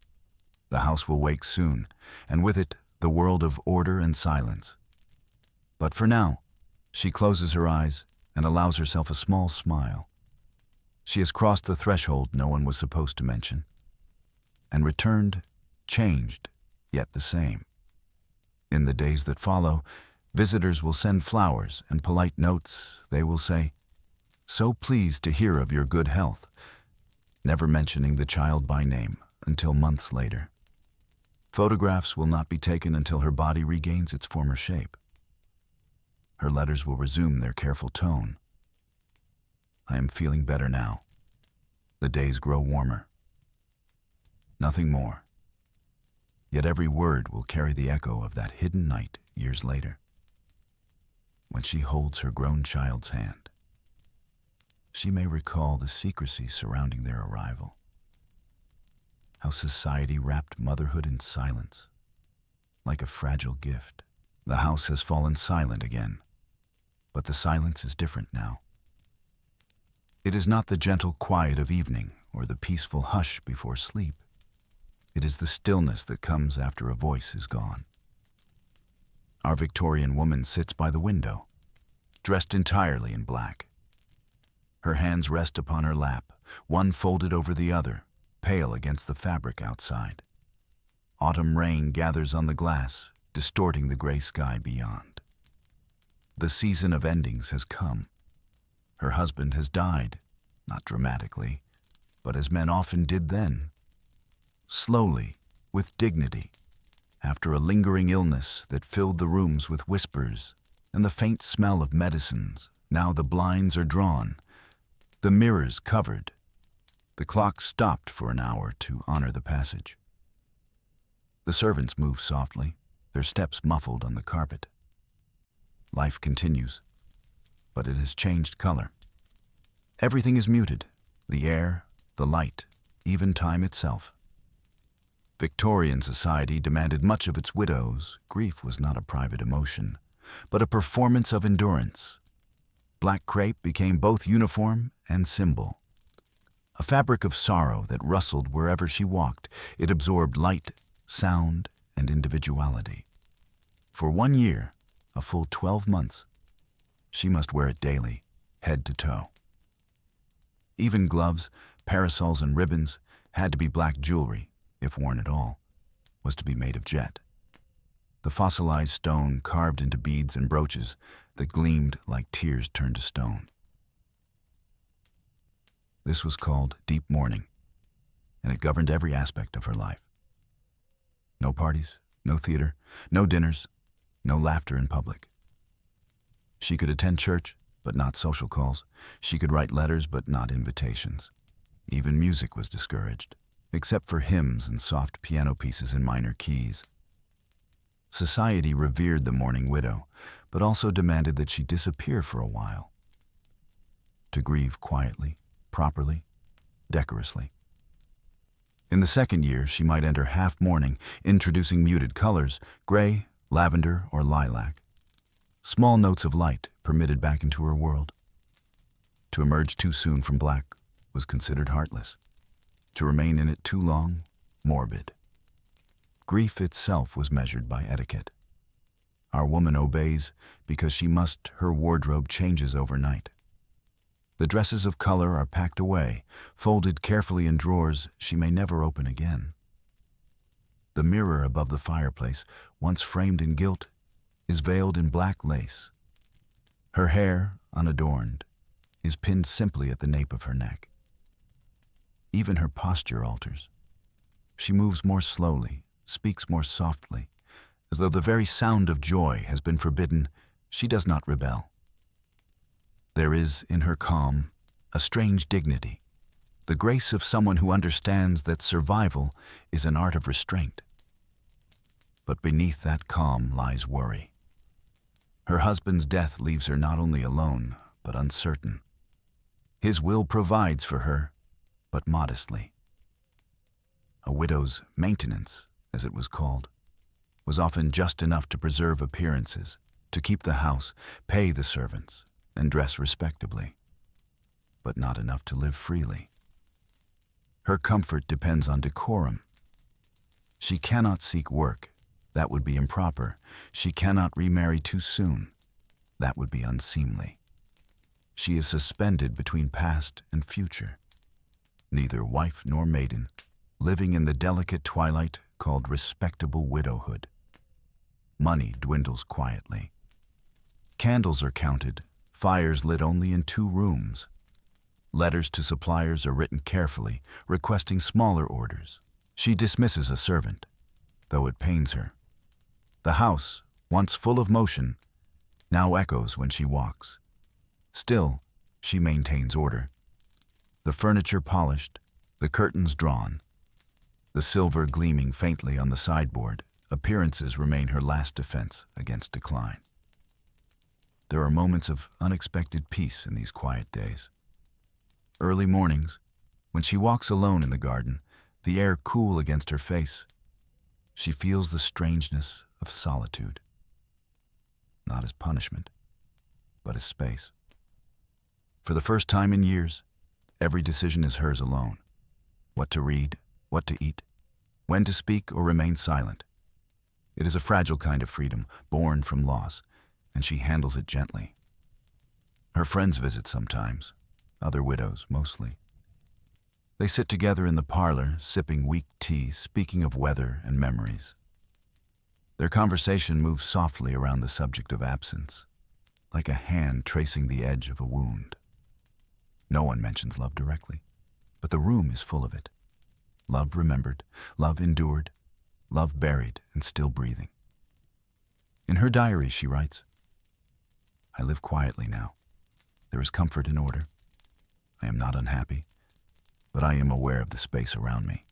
[SPEAKER 1] The house will wake soon, and with it, the world of order and silence. But for now, she closes her eyes and allows herself a small smile. She has crossed the threshold no one was supposed to mention, and returned, changed, yet the same. In the days that follow, visitors will send flowers and polite notes. They will say, "So pleased to hear of your good health," never mentioning the child by name until months later. Photographs will not be taken until her body regains its former shape. Her letters will resume their careful tone. I am feeling better now. The days grow warmer. Nothing more. Yet every word will carry the echo of that hidden night years later, when she holds her grown child's hand. She may recall the secrecy surrounding their arrival, how society wrapped motherhood in silence, like a fragile gift. The house has fallen silent again, but the silence is different now. It is not the gentle quiet of evening or the peaceful hush before sleep. It is the stillness that comes after a voice is gone. Our Victorian woman sits by the window, dressed entirely in black. Her hands rest upon her lap, one folded over the other, pale against the fabric outside. Autumn rain gathers on the glass, distorting the gray sky beyond. The season of endings has come. Her husband has died, not dramatically, but as men often did then. Slowly, with dignity, after a lingering illness that filled the rooms with whispers and the faint smell of medicines. Now the blinds are drawn, the mirrors covered. The clock stopped for an hour to honor the passage. The servants move softly, their steps muffled on the carpet. Life continues, but it has changed color. Everything is muted, the air, the light, even time itself. Victorian society demanded much of its widows. Grief was not a private emotion, but a performance of endurance. Black crepe became both uniform and symbol. A fabric of sorrow that rustled wherever she walked. It absorbed light, sound, and individuality. For 1 year, a full 12 months, she must wear it daily, head to toe. Even gloves, parasols, and ribbons had to be black jewelry, if worn at all, was to be made of jet. The fossilized stone carved into beads and brooches that gleamed like tears turned to stone. This was called deep mourning, and it governed every aspect of her life. No parties, no theater, no dinners, no laughter in public. She could attend church, but not social calls. She could write letters, but not invitations. Even music was discouraged, except for hymns and soft piano pieces in minor keys. Society revered the mourning widow, but also demanded that she disappear for a while. To grieve quietly, properly, decorously. In the second year, she might enter half mourning, introducing muted colors, gray, lavender, or lilac. Small notes of light permitted back into her world. To emerge too soon from black was considered heartless. To remain in it too long, morbid. Grief itself was measured by etiquette. Our woman obeys because she must. Her wardrobe changes overnight. The dresses of color are packed away, folded carefully in drawers she may never open again. The mirror above the fireplace, once framed in gilt, is veiled in black lace. Her hair, unadorned, is pinned simply at the nape of her neck. Even her posture alters. She moves more slowly, speaks more softly, as though the very sound of joy has been forbidden she does not rebel. There is, in her calm, a strange dignity, the grace of someone who understands that survival is an art of restraint. But beneath that calm lies worry. Her husband's death leaves her not only alone, but uncertain. His will provides for her, but modestly. A widow's maintenance, as it was called, was often just enough to preserve appearances, to keep the house, pay the servants, and dress respectably, but not enough to live freely. Her comfort depends on decorum. She cannot seek work. That would be improper. She cannot remarry too soon. That would be unseemly. She is suspended between past and future, neither wife nor maiden, living in the delicate twilight called respectable widowhood. Money dwindles quietly. Candles are counted, fires lit only in 2 rooms. Letters to suppliers are written carefully, requesting smaller orders. She dismisses a servant, though it pains her. The house, once full of motion, now echoes when she walks. Still, she maintains order. The furniture polished, the curtains drawn, the silver gleaming faintly on the sideboard, appearances remain her last defense against decline. There are moments of unexpected peace in these quiet days. Early mornings, when she walks alone in the garden, the air cool against her face, she feels the strangeness of solitude, not as punishment, but as space. For the first time in years, every decision is hers alone. What to read, what to eat, when to speak or remain silent. It is a fragile kind of freedom, born from loss, and she handles it gently. Her friends visit sometimes, other widows mostly. They sit together in the parlor, sipping weak tea, speaking of weather and memories. Their conversation moves softly around the subject of absence, like a hand tracing the edge of a wound. No one mentions love directly, but the room is full of it. Love remembered, love endured, love buried and still breathing. In her diary, she writes, "I live quietly now. There is comfort in order. I am not unhappy, but I am aware of the space around me."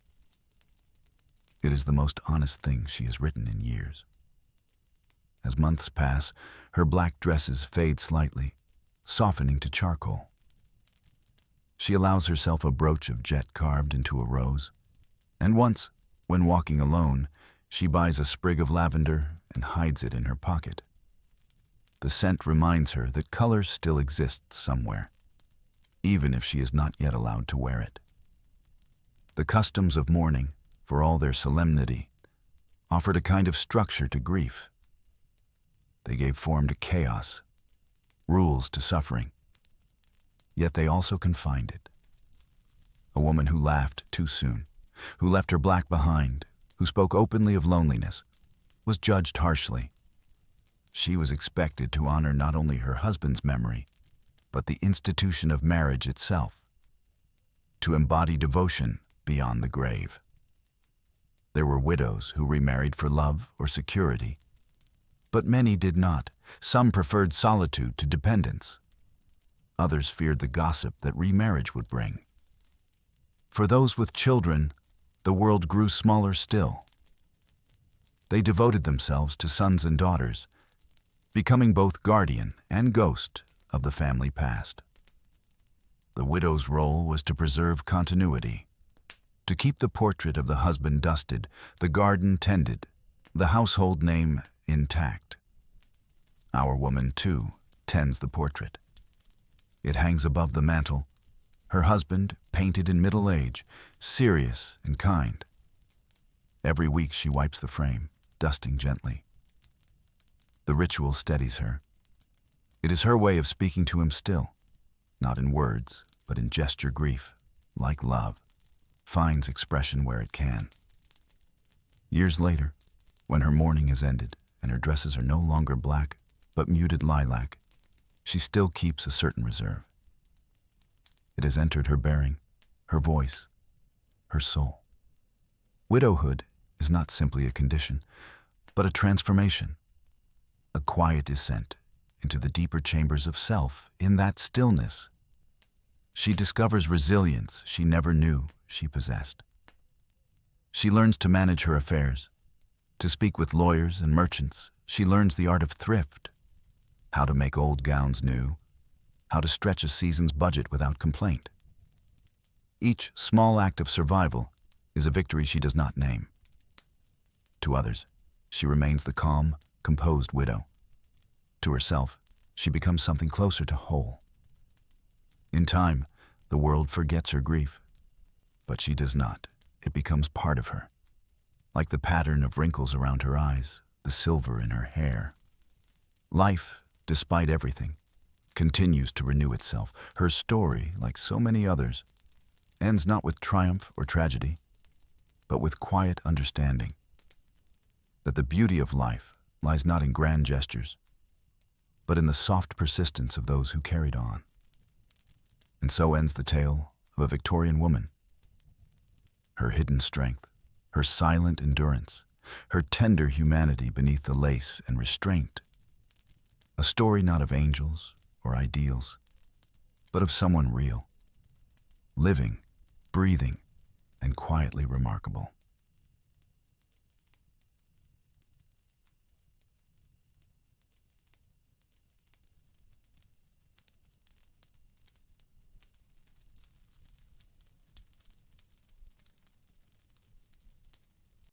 [SPEAKER 1] It is the most honest thing she has written in years. As months pass, her black dresses fade slightly, softening to charcoal. She allows herself a brooch of jet carved into a rose, and once, when walking alone, she buys a sprig of lavender and hides it in her pocket. The scent reminds her that color still exists somewhere, even if she is not yet allowed to wear it. The customs of mourning, for all their solemnity, offered a kind of structure to grief. They gave form to chaos, rules to suffering, yet they also confined it. A woman who laughed too soon, who left her black behind, who spoke openly of loneliness, was judged harshly. She was expected to honor not only her husband's memory, but the institution of marriage itself, to embody devotion beyond the grave. There were widows who remarried for love or security, but many did not. Some preferred solitude to dependence. Others feared the gossip that remarriage would bring. For those with children, the world grew smaller still. They devoted themselves to sons and daughters, becoming both guardian and ghost of the family past. The widow's role was to preserve continuity, to keep the portrait of the husband dusted, the garden tended, the household name intact. Our woman, too, tends the portrait. It hangs above the mantel, her husband painted in middle age, serious and kind. Every week she wipes the frame, dusting gently. The ritual steadies her. It is her way of speaking to him still, not in words, but in gesture. Grief, like love, finds expression where it can. Years later, when her mourning is ended and her dresses are no longer black, but muted lilac, she still keeps a certain reserve. It has entered her bearing, her voice, her soul. Widowhood is not simply a condition, but a transformation, a quiet descent into the deeper chambers of self. In that stillness, she discovers resilience she never knew she possessed. She learns to manage her affairs, to speak with lawyers and merchants. She learns the art of thrift, how to make old gowns new, how to stretch a season's budget without complaint. Each small act of survival is a victory she does not name. To others, she remains the calm, composed widow. To herself, she becomes something closer to whole. In time, the world forgets her grief, but she does not. It becomes part of her, like the pattern of wrinkles around her eyes, the silver in her hair. Life, despite everything, continues to renew itself. Her story, like so many others, ends not with triumph or tragedy, but with quiet understanding that the beauty of life lies not in grand gestures, but in the soft persistence of those who carried on. And so ends the tale of a Victorian woman. Her hidden strength, her silent endurance, her tender humanity beneath the lace and restraint. A story not of angels or ideals, but of someone real, living, breathing, and quietly remarkable.